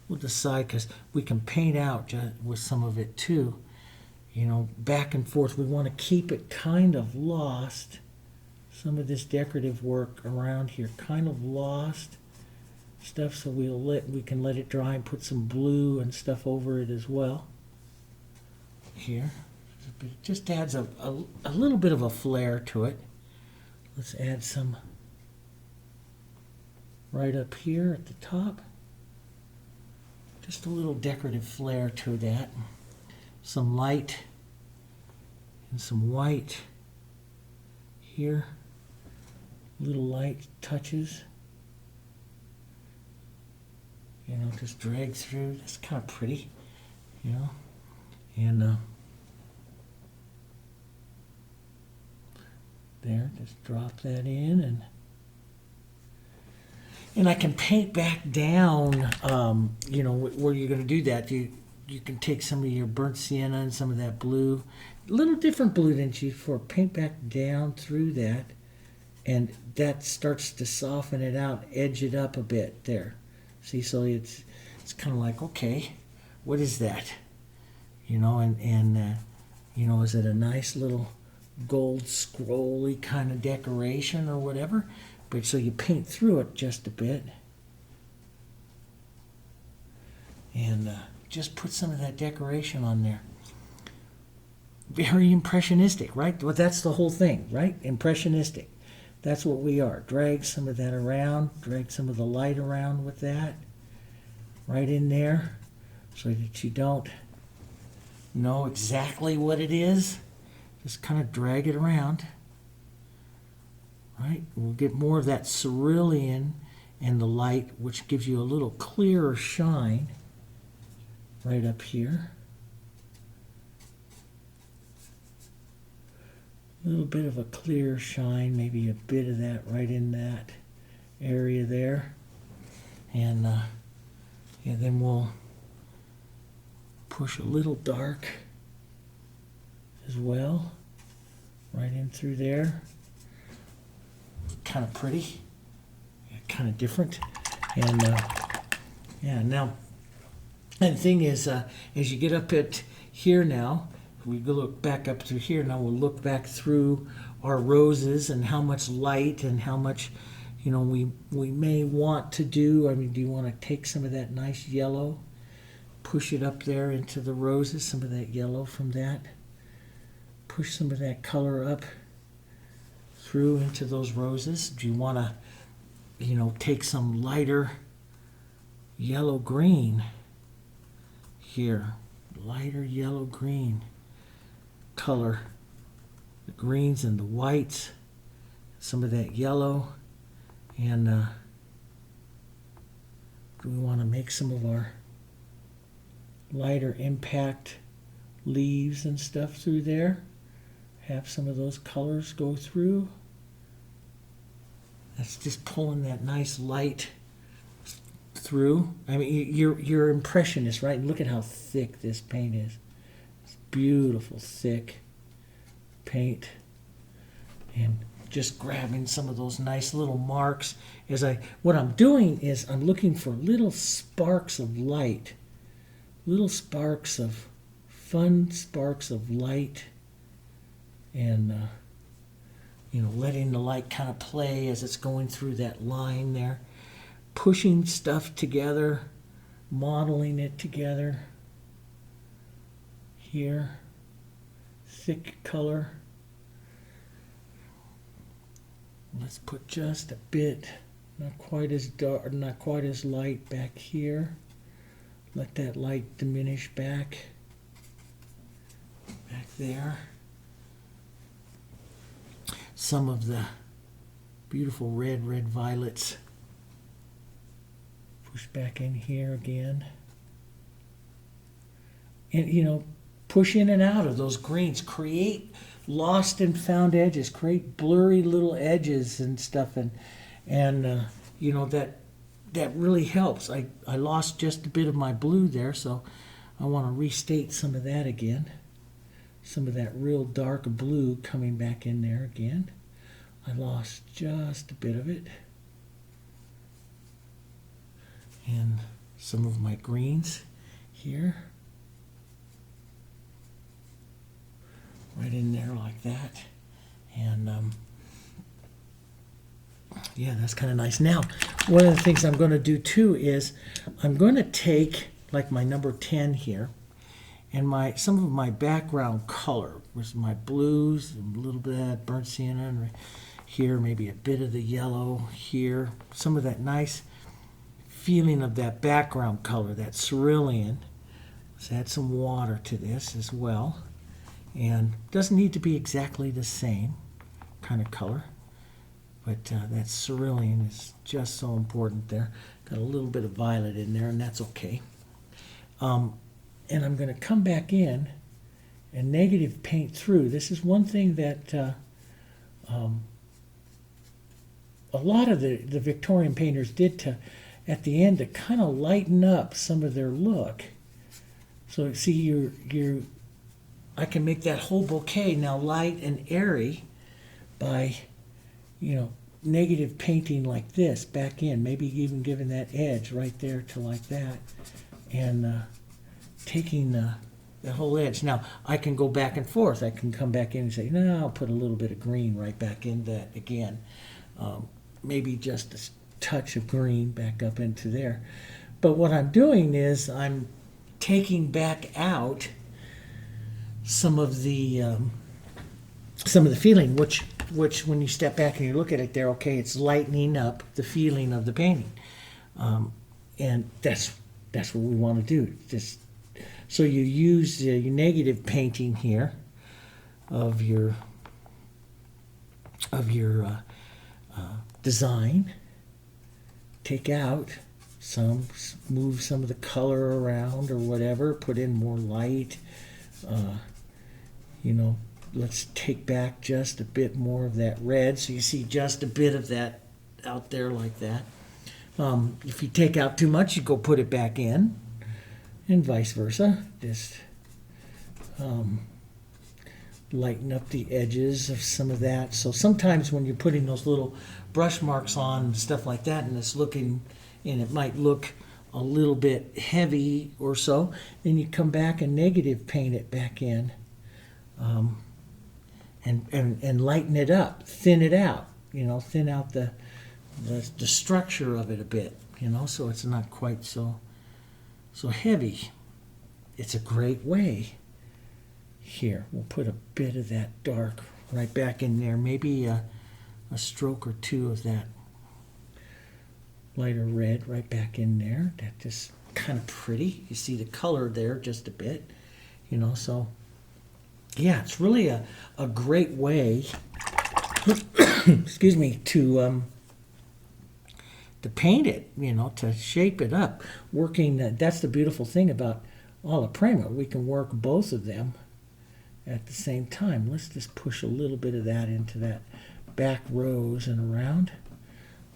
We'll decide, because we can paint out with some of it too. You know, back and forth. We want to keep it kind of lost some of this decorative work around here. Kind of lost stuff, so we can let it dry and put some blue and stuff over it as well. Here, it just adds a little bit of a flair to it. Let's add some right up here at the top. Just a little decorative flair to that. Some light and some white here. Little light touches. You know, just drag through. That's kind of pretty, you know. And there, just drop that in, and I can paint back down. You know, where you're going to do that, you can take some of your burnt sienna and some of that blue, a little different blue than G4, paint back down through that, and that starts to soften it out, edge it up a bit there. See, so it's kind of like, okay, what is that? You know, and you know, is it a nice little gold scrolly kind of decoration or whatever? But so you paint through it just a bit, and just put some of that decoration on there. Very impressionistic, right? Well, that's the whole thing, right? Impressionistic. That's what we are. Drag some of that around, drag some of the light around with that, right in there, so that you don't know exactly what it is. Just kind of drag it around, right? We'll get more of that cerulean and the light, which gives you a little clearer shine right up here. A little bit of a clear shine, maybe a bit of that right in that area there. And then we'll push a little dark as well, right in through there. Kind of pretty, kind of different. And yeah, now, and the thing is, as you get up at here now, we go look back up through here. Now we'll look back through our roses and how much light and how much, you know, we may want to do. I mean, do you want to take some of that nice yellow, push it up there into the roses, some of that yellow from that, push some of that color up through into those roses? Do you want to, you know, take some lighter yellow green here, lighter yellow green color, the greens and the whites, some of that yellow, and do we want to make some of our lighter impact leaves and stuff through there? Have some of those colors go through. That's just pulling that nice light through. I mean, you're impressionist, right? Look at how thick this paint is. It's beautiful, thick paint. And just grabbing some of those nice little marks. What I'm doing is I'm looking for little sparks of light, little sparks of fun sparks of light, and you know, letting the light kind of play as it's going through that line there, pushing stuff together, modeling it together here, thick color. Let's put just a bit, not quite as dark, not quite as light back here. Let that light diminish back there. Some of the beautiful red violets. Push back in here again. And, you know, push in and out of those greens. Create lost and found edges. Create blurry little edges and stuff. And you know, that really helps. I lost just a bit of my blue there, so I want to restate some of that again. Some of that real dark blue coming back in there again. I lost just a bit of it. And some of my greens here. Right in there like that. And Yeah, that's kind of nice. Now, one of the things I'm going to do too is I'm going to take like my number 10 here and some of my background color was my blues, a little bit of that burnt sienna, and here maybe a bit of the yellow here, some of that nice feeling of that background color, that cerulean. Let's add some water to this as well. And doesn't need to be exactly the same kind of color, but that cerulean is just so important there. Got a little bit of violet in there, and that's okay. And I'm going to come back in and negative paint through. This is one thing that a lot of the Victorian painters did at the end to kind of lighten up some of their look. So see, I can make that whole bouquet now light and airy by, negative painting like this back in, maybe even giving that edge right there to like that, and taking the whole edge. Now, I can go back and forth. I can come back in and say, no, I'll put a little bit of green right back in that again. Maybe just a touch of green back up into there. But what I'm doing is I'm taking back out some of the feeling, which when you step back and you look at it there, okay, it's lightening up the feeling of the painting, and that's what we want to do. Just so you use your negative painting here of your design. Take out some, move some of the color around or whatever, put in more light. Let's take back just a bit more of that red, so you see just a bit of that out there like that. If you take out too much, you go put it back in, and vice versa. Just lighten up the edges of some of that. So sometimes when you're putting those little brush marks on and stuff like that, and it might look a little bit heavy or so, then you come back and negative paint it back in, and lighten it up, thin it out, thin out the structure of it a bit, so it's not quite so heavy. It's a great way. Here, we'll put a bit of that dark right back in there, maybe a stroke or two of that lighter red right back in there. That's just kind of pretty. You see the color there just a bit, so yeah, it's really a great way excuse me, to paint it, to shape it up. That's the beautiful thing about alla prima. We can work both of them at the same time. Let's just push a little bit of that into that back rose and around.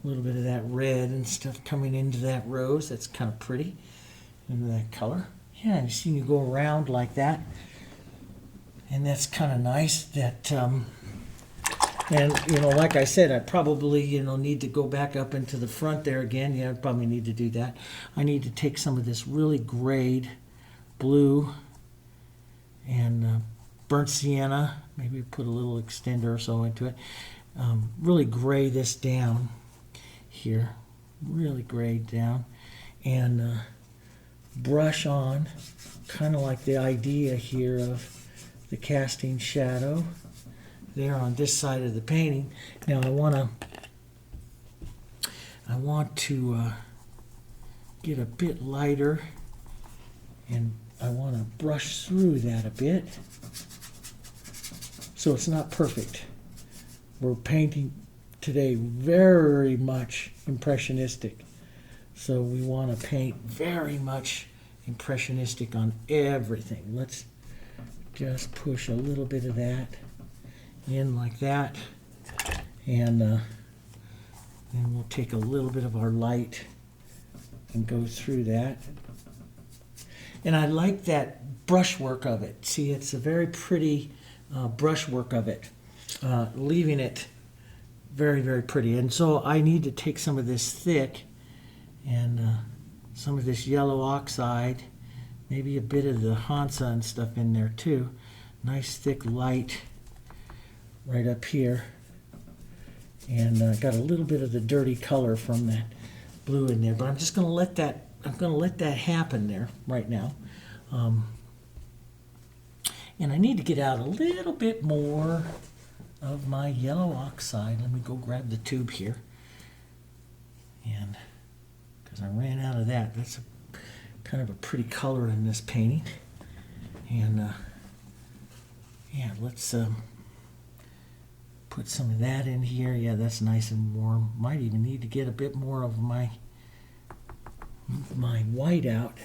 A little bit of that red and stuff coming into that rose. That's kind of pretty, into that color. Yeah, and you see you go around like that, and that's kind of nice. That and like I said, I probably need to go back up into the front there again. Yeah, I probably need to do that. I need to take some of this really grayed blue and burnt sienna. Maybe put a little extender or so into it. Really gray this down here, really grayed down, and brush on, kind of like the idea here of the casting shadow there on this side of the painting. Now I want to get a bit lighter, and I want to brush through that a bit, so it's not perfect. We're painting today very much impressionistic, so we want to paint very much impressionistic on everything. Let's just push a little bit of that in like that, and then we'll take a little bit of our light and go through that. And I like that brushwork of it. See, it's a very pretty brushwork of it, leaving it very, very pretty. And so I need to take some of this thick and some of this yellow oxide, maybe a bit of the Hansa and stuff in there too. Nice thick light right up here. And got a little bit of the dirty color from that blue in there, but I'm just going to let that, happen there right now. And I need to get out a little bit more of my yellow oxide. Let me go grab the tube here. And because I ran out of that, that's kind of a pretty color in this painting. And yeah, let's put some of that in here. Yeah, that's nice and warm. Might even need to get a bit more of my white out.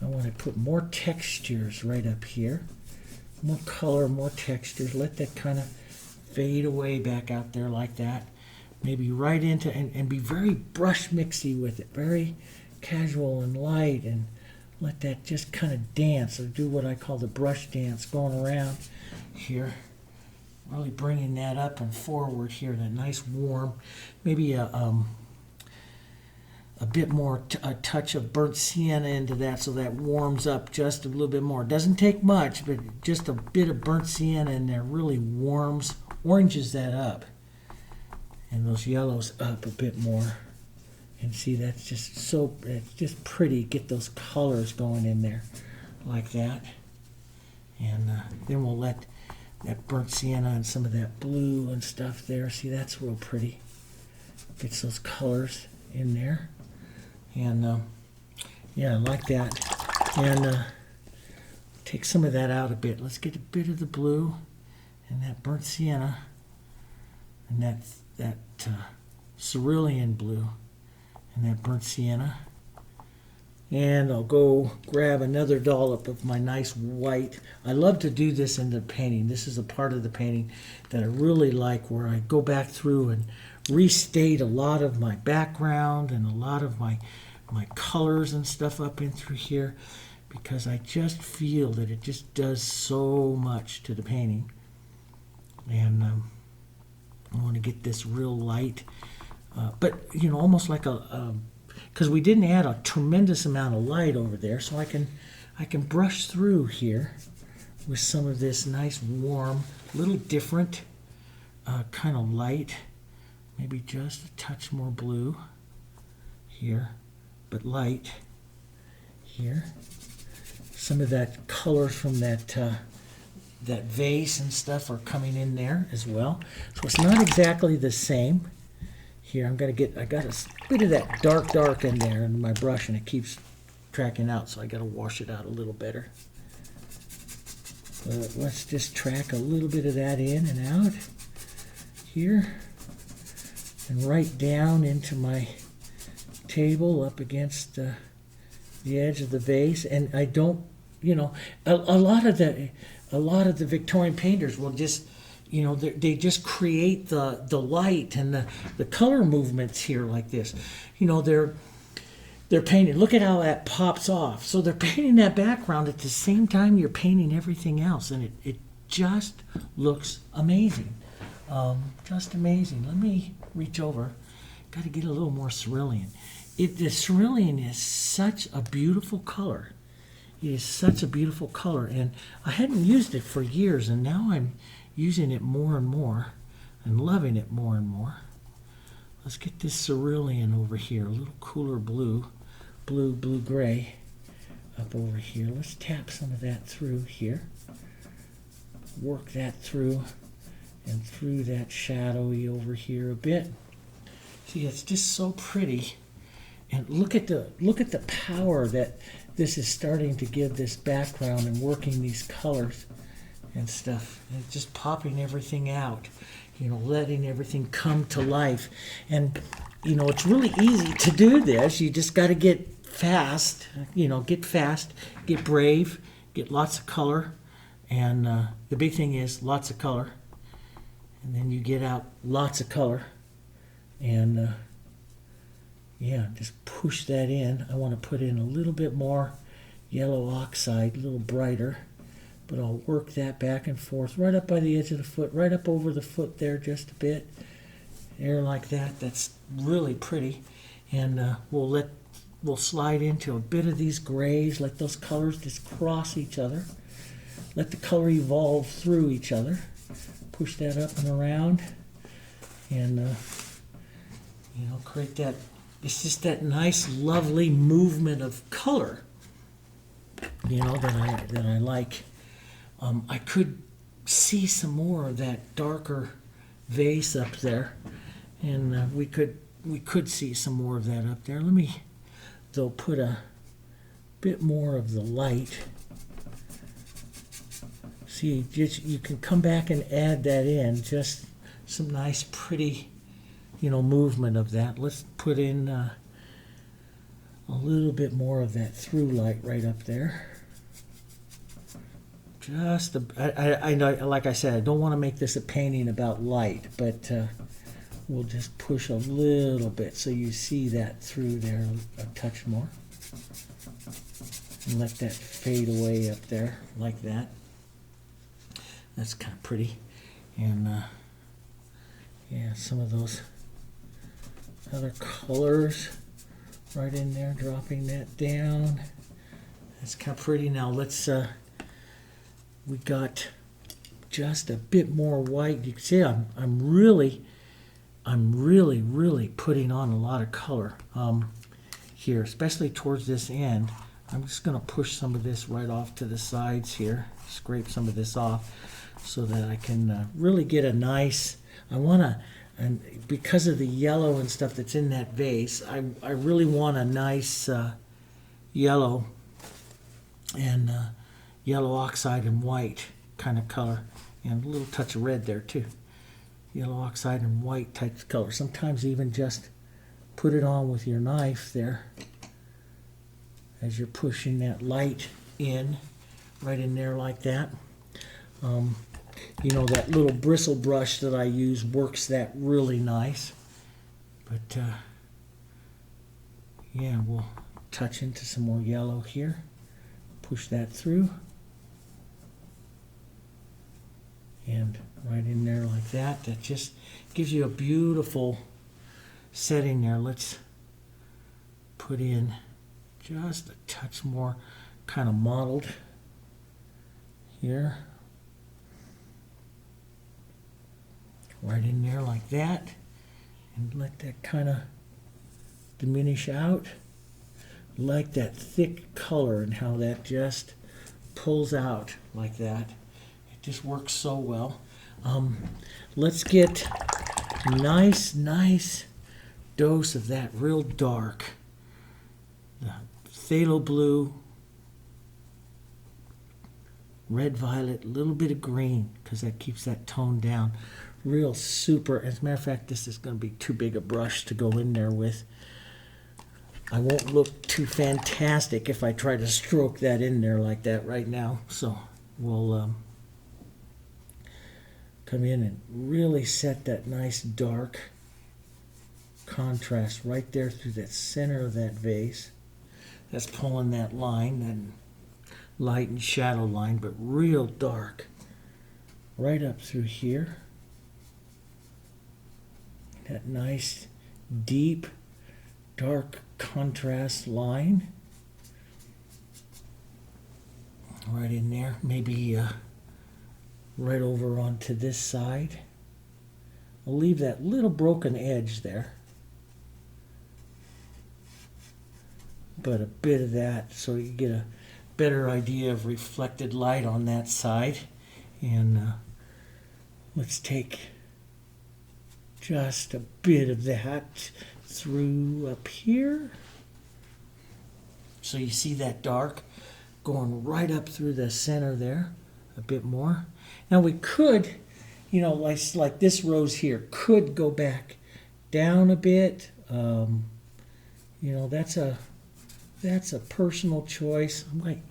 I want to put more textures right up here. More color, more textures. Let that kind of fade away back out there like that. Maybe right into, and be very brush mixy with it. Very casual and light, and let that just kind of dance, or do what I call the brush dance, going around here. Really bringing that up and forward here, that nice warm, maybe a bit more, a touch of burnt sienna into that, so that warms up just a little bit more. It doesn't take much, but just a bit of burnt sienna in there really warms, oranges that up, and those yellows up a bit more. And see, that's just so, it's just pretty. Get those colors going in there like that. And then we'll let that burnt sienna and some of that blue and stuff there. See, that's real pretty. Gets those colors in there. And yeah, I like that. And take some of that out a bit. Let's get a bit of the blue and that burnt sienna and that cerulean blue and that burnt sienna. And I'll go grab another dollop of my nice white. I love to do this in the painting. This is a part of the painting that I really like, where I go back through and restate a lot of my background and a lot of my colors and stuff up in through here, because I just feel that it just does so much to the painting. And I want to get this real light, but you know, almost like because we didn't add a tremendous amount of light over there, so I can brush through here with some of this nice warm, little different kind of light, maybe just a touch more blue here, but light here. Some of that color from that that vase and stuff are coming in there as well, so it's not exactly the same. Here, I got a bit of that dark in there in my brush, and it keeps tracking out, so I got to wash it out a little better. But let's just track a little bit of that in and out here, and right down into my table up against the edge of the vase. And I don't, you know, a lot of the Victorian painters will just, you know, they just create the light and the color movements here like this. You know, they're painting. Look at how that pops off. So they're painting that background at the same time you're painting everything else, and it just looks amazing. Just amazing. Let me reach over. Got to get a little more cerulean. The cerulean is such a beautiful color. It is such a beautiful color, and I hadn't used it for years, and now I'm using it more and more and loving it more and more. Let's get this cerulean over here, a little cooler blue-gray up over here. Let's tap some of that through here. Work that through and through that shadowy over here a bit. See, it's just so pretty. And look at the power that this is starting to give this background, and working these colors and stuff, and just popping everything out, you know, letting everything come to life. And you know, it's really easy to do this. You just got to get fast, you know, get brave, get lots of color, and the big thing is lots of color, and then you get out lots of color, and yeah, just push that in. I want to put in a little bit more yellow oxide, a little brighter. But I'll work that back and forth right up by the edge of the foot, right up over the foot there just a bit. There like that. That's really pretty. And we'll slide into a bit of these grays. Let those colors just cross each other. Let the color evolve through each other. Push that up and around. and you know, create that. It's just that nice, lovely movement of color, you know, that I like. I could see some more of that darker vase up there, and we could see some more of that up there. Let me, though, put a bit more of the light. See, you can come back and add that in, just some nice, pretty, you know, movement of that. Let's put in a little bit more of that through light right up there. Just, I know, like I said, I don't want to make this a painting about light, but we'll just push a little bit so you see that through there a touch more. And let that fade away up there like that. That's kind of pretty. And yeah, some of those other colors right in there, dropping that down. That's kind of pretty. Now let's, we got just a bit more white. You can see I'm really putting on a lot of color here, especially towards this end. I'm just going to push some of this right off to the sides here, scrape some of this off so that I can really get a nice, I want to, and because of the yellow and stuff that's in that vase, I really want a nice yellow and yellow oxide and white kind of color, and a little touch of red there too. Yellow oxide and white type of color. Sometimes even just put it on with your knife there as you're pushing that light in, right in there like that. You know, that little bristle brush that I use works that really nice. But yeah, we'll touch into some more yellow here. Push that through. And right in there like that. That just gives you a beautiful setting there. Let's put in just a touch more kind of mottled here. Right in there like that. And let that kind of diminish out. Like that thick color and how that just pulls out like that. It just works so well. Let's get a nice dose of that real dark. The Phthalo Blue, red violet, a little bit of green because that keeps that tone down. Real super. As a matter of fact, this is going to be too big a brush to go in there with. I won't look too fantastic if I try to stroke that in there like that right now. So we'll come in and really set that nice dark contrast right there through that center of that vase. That's pulling that line, that light and shadow line, but real dark right up through here. That nice deep dark contrast line right in there, maybe right over onto this side. I'll leave that little broken edge there, but a bit of that so you get a better idea of reflected light on that side. And let's take just a bit of that through up here. So you see that dark going right up through the center there, a bit more. Now we could, you know, like this rose here, could go back down a bit. You know, that's a personal choice.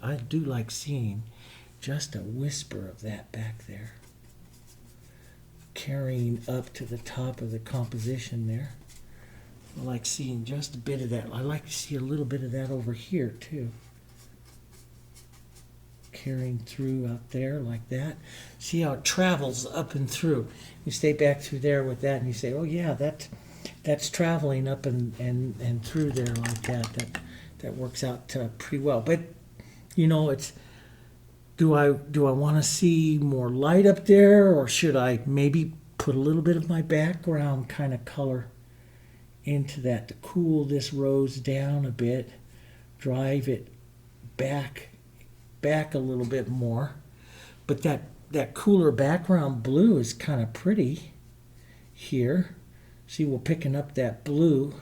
I do like seeing just a whisper of that back there, carrying up to the top of the composition there. I like seeing just a bit of that. I like to see a little bit of that over here too. Carrying through out there like that. See how it travels up and through. You stay back through there with that and you say, oh yeah, that's traveling up and through there like that. That works out pretty well. But you know, it's do I want to see more light up there, or should I maybe put a little bit of my background kind of color into that to cool this rose down a bit, drive it back a little bit more. But that cooler background blue is kind of pretty here. See, we're picking up that blue,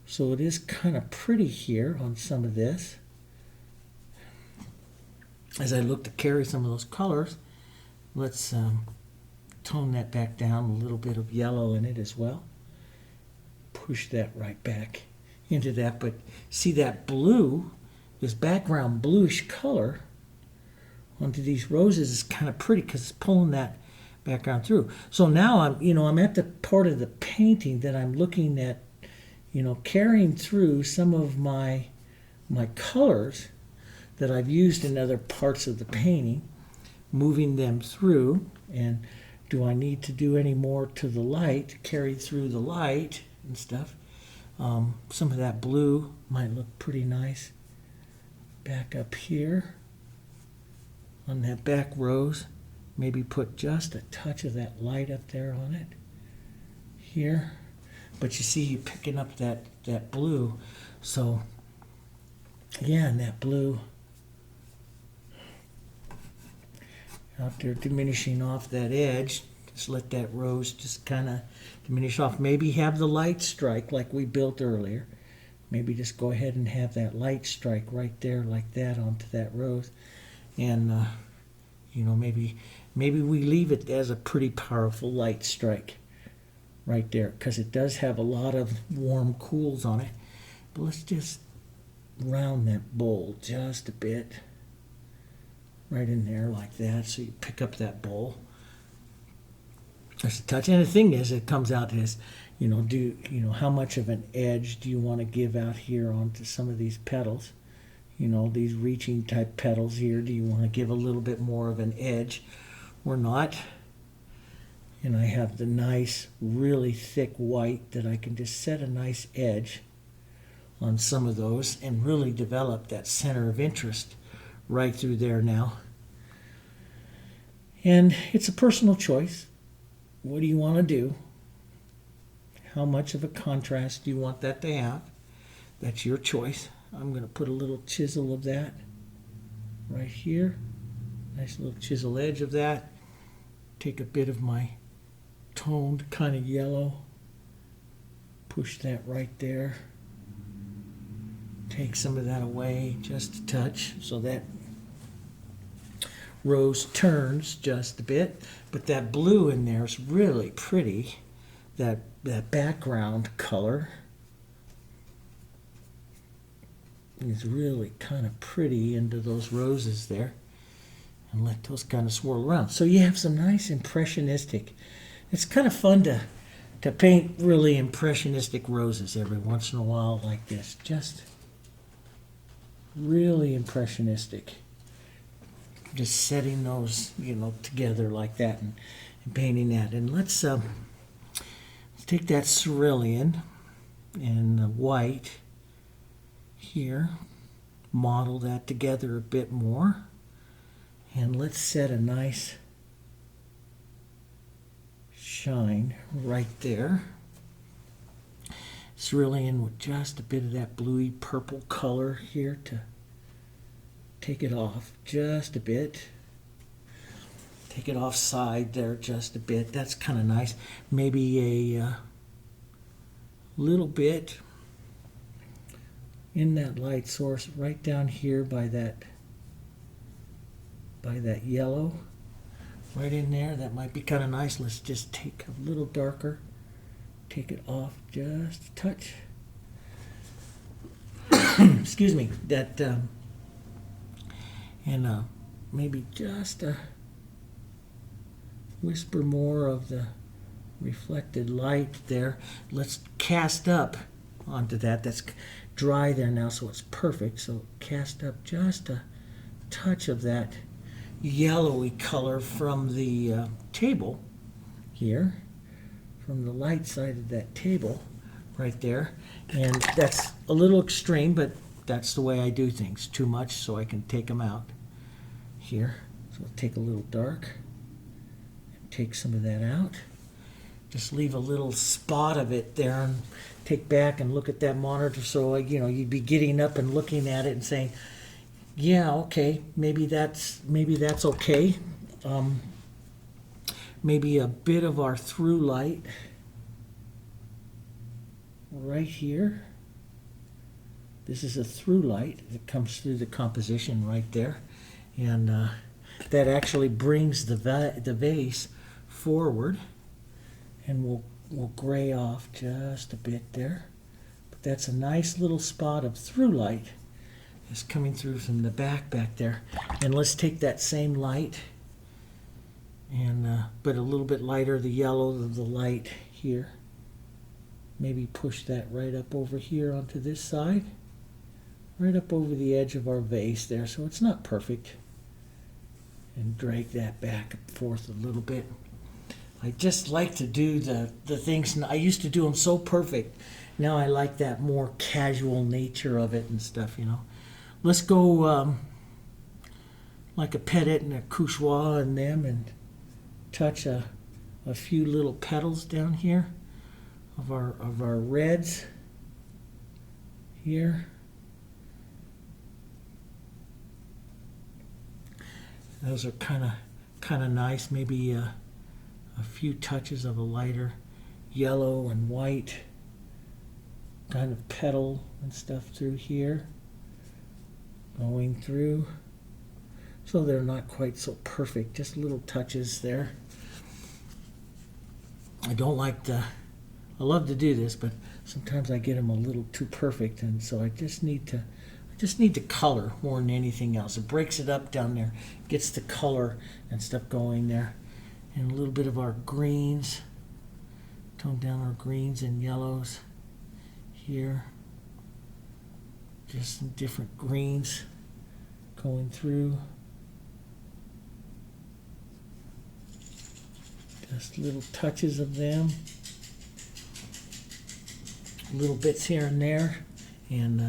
so it is kind of pretty here on some of this. As I look to carry some of those colors, let's tone that back down, a little bit of yellow in it as well. Push that right back into that, but see that blue, this background bluish color onto these roses is kind of pretty because it's pulling that background through. So now I'm at the part of the painting that I'm looking at, carrying through some of my colors that I've used in other parts of the painting, moving them through. And do I need to do any more to the light, carry through the light and stuff? Some of that blue might look pretty nice back up here on that back rose. Maybe put just a touch of that light up there on it here. But you see, you're picking up that blue. So yeah, and that blue out there diminishing off that edge. Just let that rose just kind of diminish off. Maybe have the light strike like we built earlier. Maybe just go ahead and have that light strike right there like that onto that rose. And maybe we leave it as a pretty powerful light strike right there, because it does have a lot of warm cools on it. But let's just round that bowl just a bit right in there like that, so you pick up that bowl. Just a touch. And the thing is, it comes out as, how much of an edge do you want to give out here onto some of these petals? These reaching type petals here, do you want to give a little bit more of an edge or not? And I have the nice, really thick white that I can just set a nice edge on some of those and really develop that center of interest right through there now. And it's a personal choice. What do you want to do? How much of a contrast do you want that to have? That's your choice. I'm going to put a little chisel of that right here. Nice little chisel edge of that. Take a bit of my toned kind of yellow. Push that right there. Take some of that away just a touch so that rose turns just a bit. But that blue in there is really pretty. That background color is really kind of pretty into those roses there. And let those kind of swirl around. So you have some nice impressionistic. It's kind of fun to paint really impressionistic roses every once in a while like this. Just really impressionistic. Just setting those, together like that and painting that. And let's take that cerulean and the white here, model that together a bit more, and let's set a nice shine right there. Cerulean with just a bit of that bluey purple color here to take it off just a bit. Take it off side there just a bit. That's kind of nice. Maybe a little bit in that light source right down here by that yellow right in there. That might be kind of nice. Let's just take a little darker, take it off just a touch. Excuse me. That and maybe just a whisper more of the reflected light there. Let's cast up onto that. That's dry there now, so it's perfect. So cast up just a touch of that yellowy color from the table here, from the light side of that table right there. And that's a little extreme, but that's the way I do things. Too much, so I can take them out here. So we'll take a little dark and take some of that out. just leave a little spot of it there and take back and look at that monitor. So, you'd be getting up and looking at it and saying, yeah, okay, maybe that's okay. Maybe a bit of our through light right here. This is a through light that comes through the composition right there, and that actually brings the vase forward, and we'll gray off just a bit there. But that's a nice little spot of through light that's coming through from the back there. And let's take that same light and but a little bit lighter, the yellow of the light here. Maybe push that right up over here onto this side, right up over the edge of our vase there, so it's not perfect. And drag that back and forth a little bit. I just like to do the things, I used to do them so perfect. Now I like that more casual nature of it and stuff, Let's go like a petit and a couchoir in them, and touch a few little petals down here of our reds here. Those are kind of nice. Maybe a few touches of a lighter yellow and white kind of petal and stuff through here, going through. So they're not quite so perfect, just little touches there. I love to do this, but sometimes I get them a little too perfect, and so I just need to color more than anything else. It breaks it up down there, gets the color and stuff going there. And a little bit of our greens, tone down our greens and yellows here. Just some different greens going through. Just little touches of them, little bits here and there, and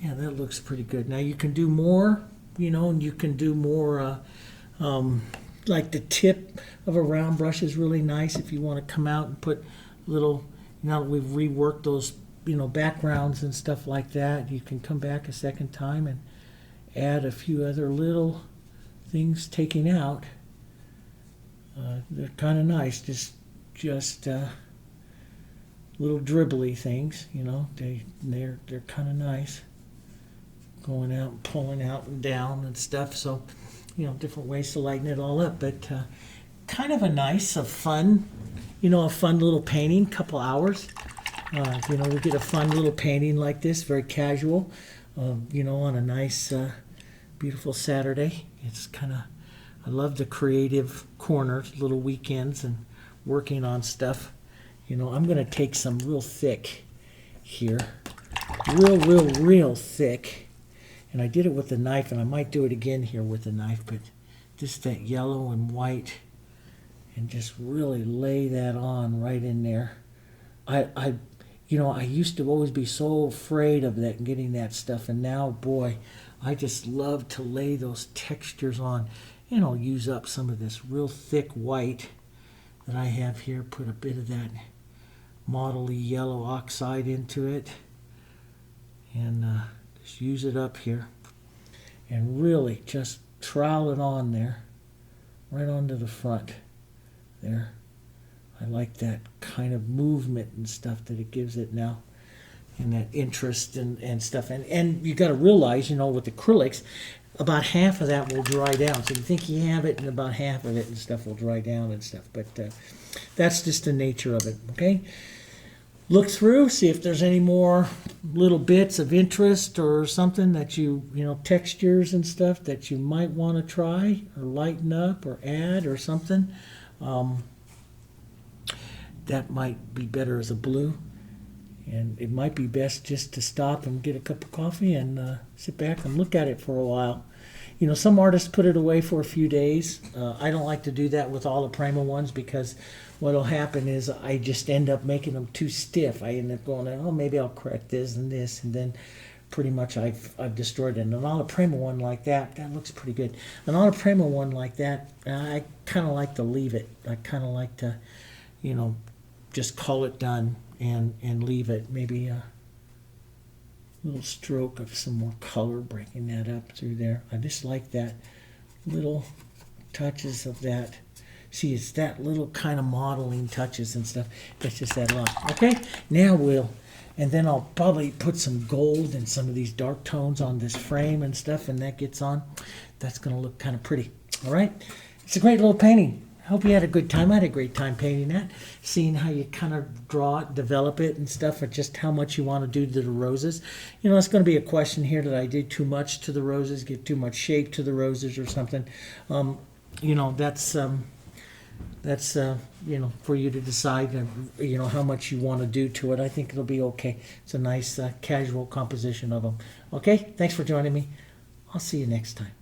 yeah, that looks pretty good. Now you can do more, and you can do more, like the tip of a round brush is really nice if you want to come out and put little, now that we've reworked those, backgrounds and stuff like that, you can come back a second time and add a few other little things taking out. They're kind of nice, just little dribbly things, they're kind of nice, going out and pulling out and down and stuff. So, different ways to lighten it all up, but kind of a fun little painting, couple hours. We get a fun little painting like this, very casual, on a nice, beautiful Saturday. It's I love the creative corners, little weekends, and working on stuff. I'm going to take some real thick here, real thick, and I did it with a knife, and I might do it again here with a knife, but just that yellow and white, and just really lay that on right in there. I used to always be so afraid of that, getting that stuff, and now, boy, I just love to lay those textures on. And I'll use up some of this real thick white that I have here, put a bit of that modelly yellow oxide into it, and just use it up here, and really just trowel it on there, right onto the front there. I like that kind of movement and stuff that it gives it now, and that interest and stuff. And you got to realize, with acrylics, about half of that will dry down. So you think you have it, and about half of it and stuff will dry down and stuff. But that's just the nature of it, okay? Look through, see if there's any more little bits of interest or something that textures and stuff that you might want to try or lighten up or add or something. That might be better as a blue. And it might be best just to stop and get a cup of coffee and sit back and look at it for a while. Some artists put it away for a few days. I don't like to do that with all the Prima ones, because what will happen is I just end up making them too stiff. I end up going, maybe I'll correct this, and then pretty much I've destroyed it. And an Alla Prima one like that looks pretty good. An Alla Prima one like that, I kind of like to leave it. I kind of like to you know, just call it done and leave it. Maybe a little stroke of some more color, breaking that up through there. I just like that little touches of that. See, it's that little kind of modeling touches and stuff. That's just that a lot. Okay, now and then I'll probably put some gold and some of these dark tones on this frame and stuff, and that gets on. That's going to look kind of pretty. All right, it's a great little painting. I hope you had a good time. I had a great time painting that, seeing how you kind of draw it, develop it and stuff, and just how much you want to do to the roses. You know, it's going to be a question here that I did too much to the roses, give too much shape to the roses or something. You know, that's you know, for you to decide, you know, how much you want to do to it. I think it'll be okay. It's a nice casual composition of them. Okay, thanks for joining me. I'll see you next time.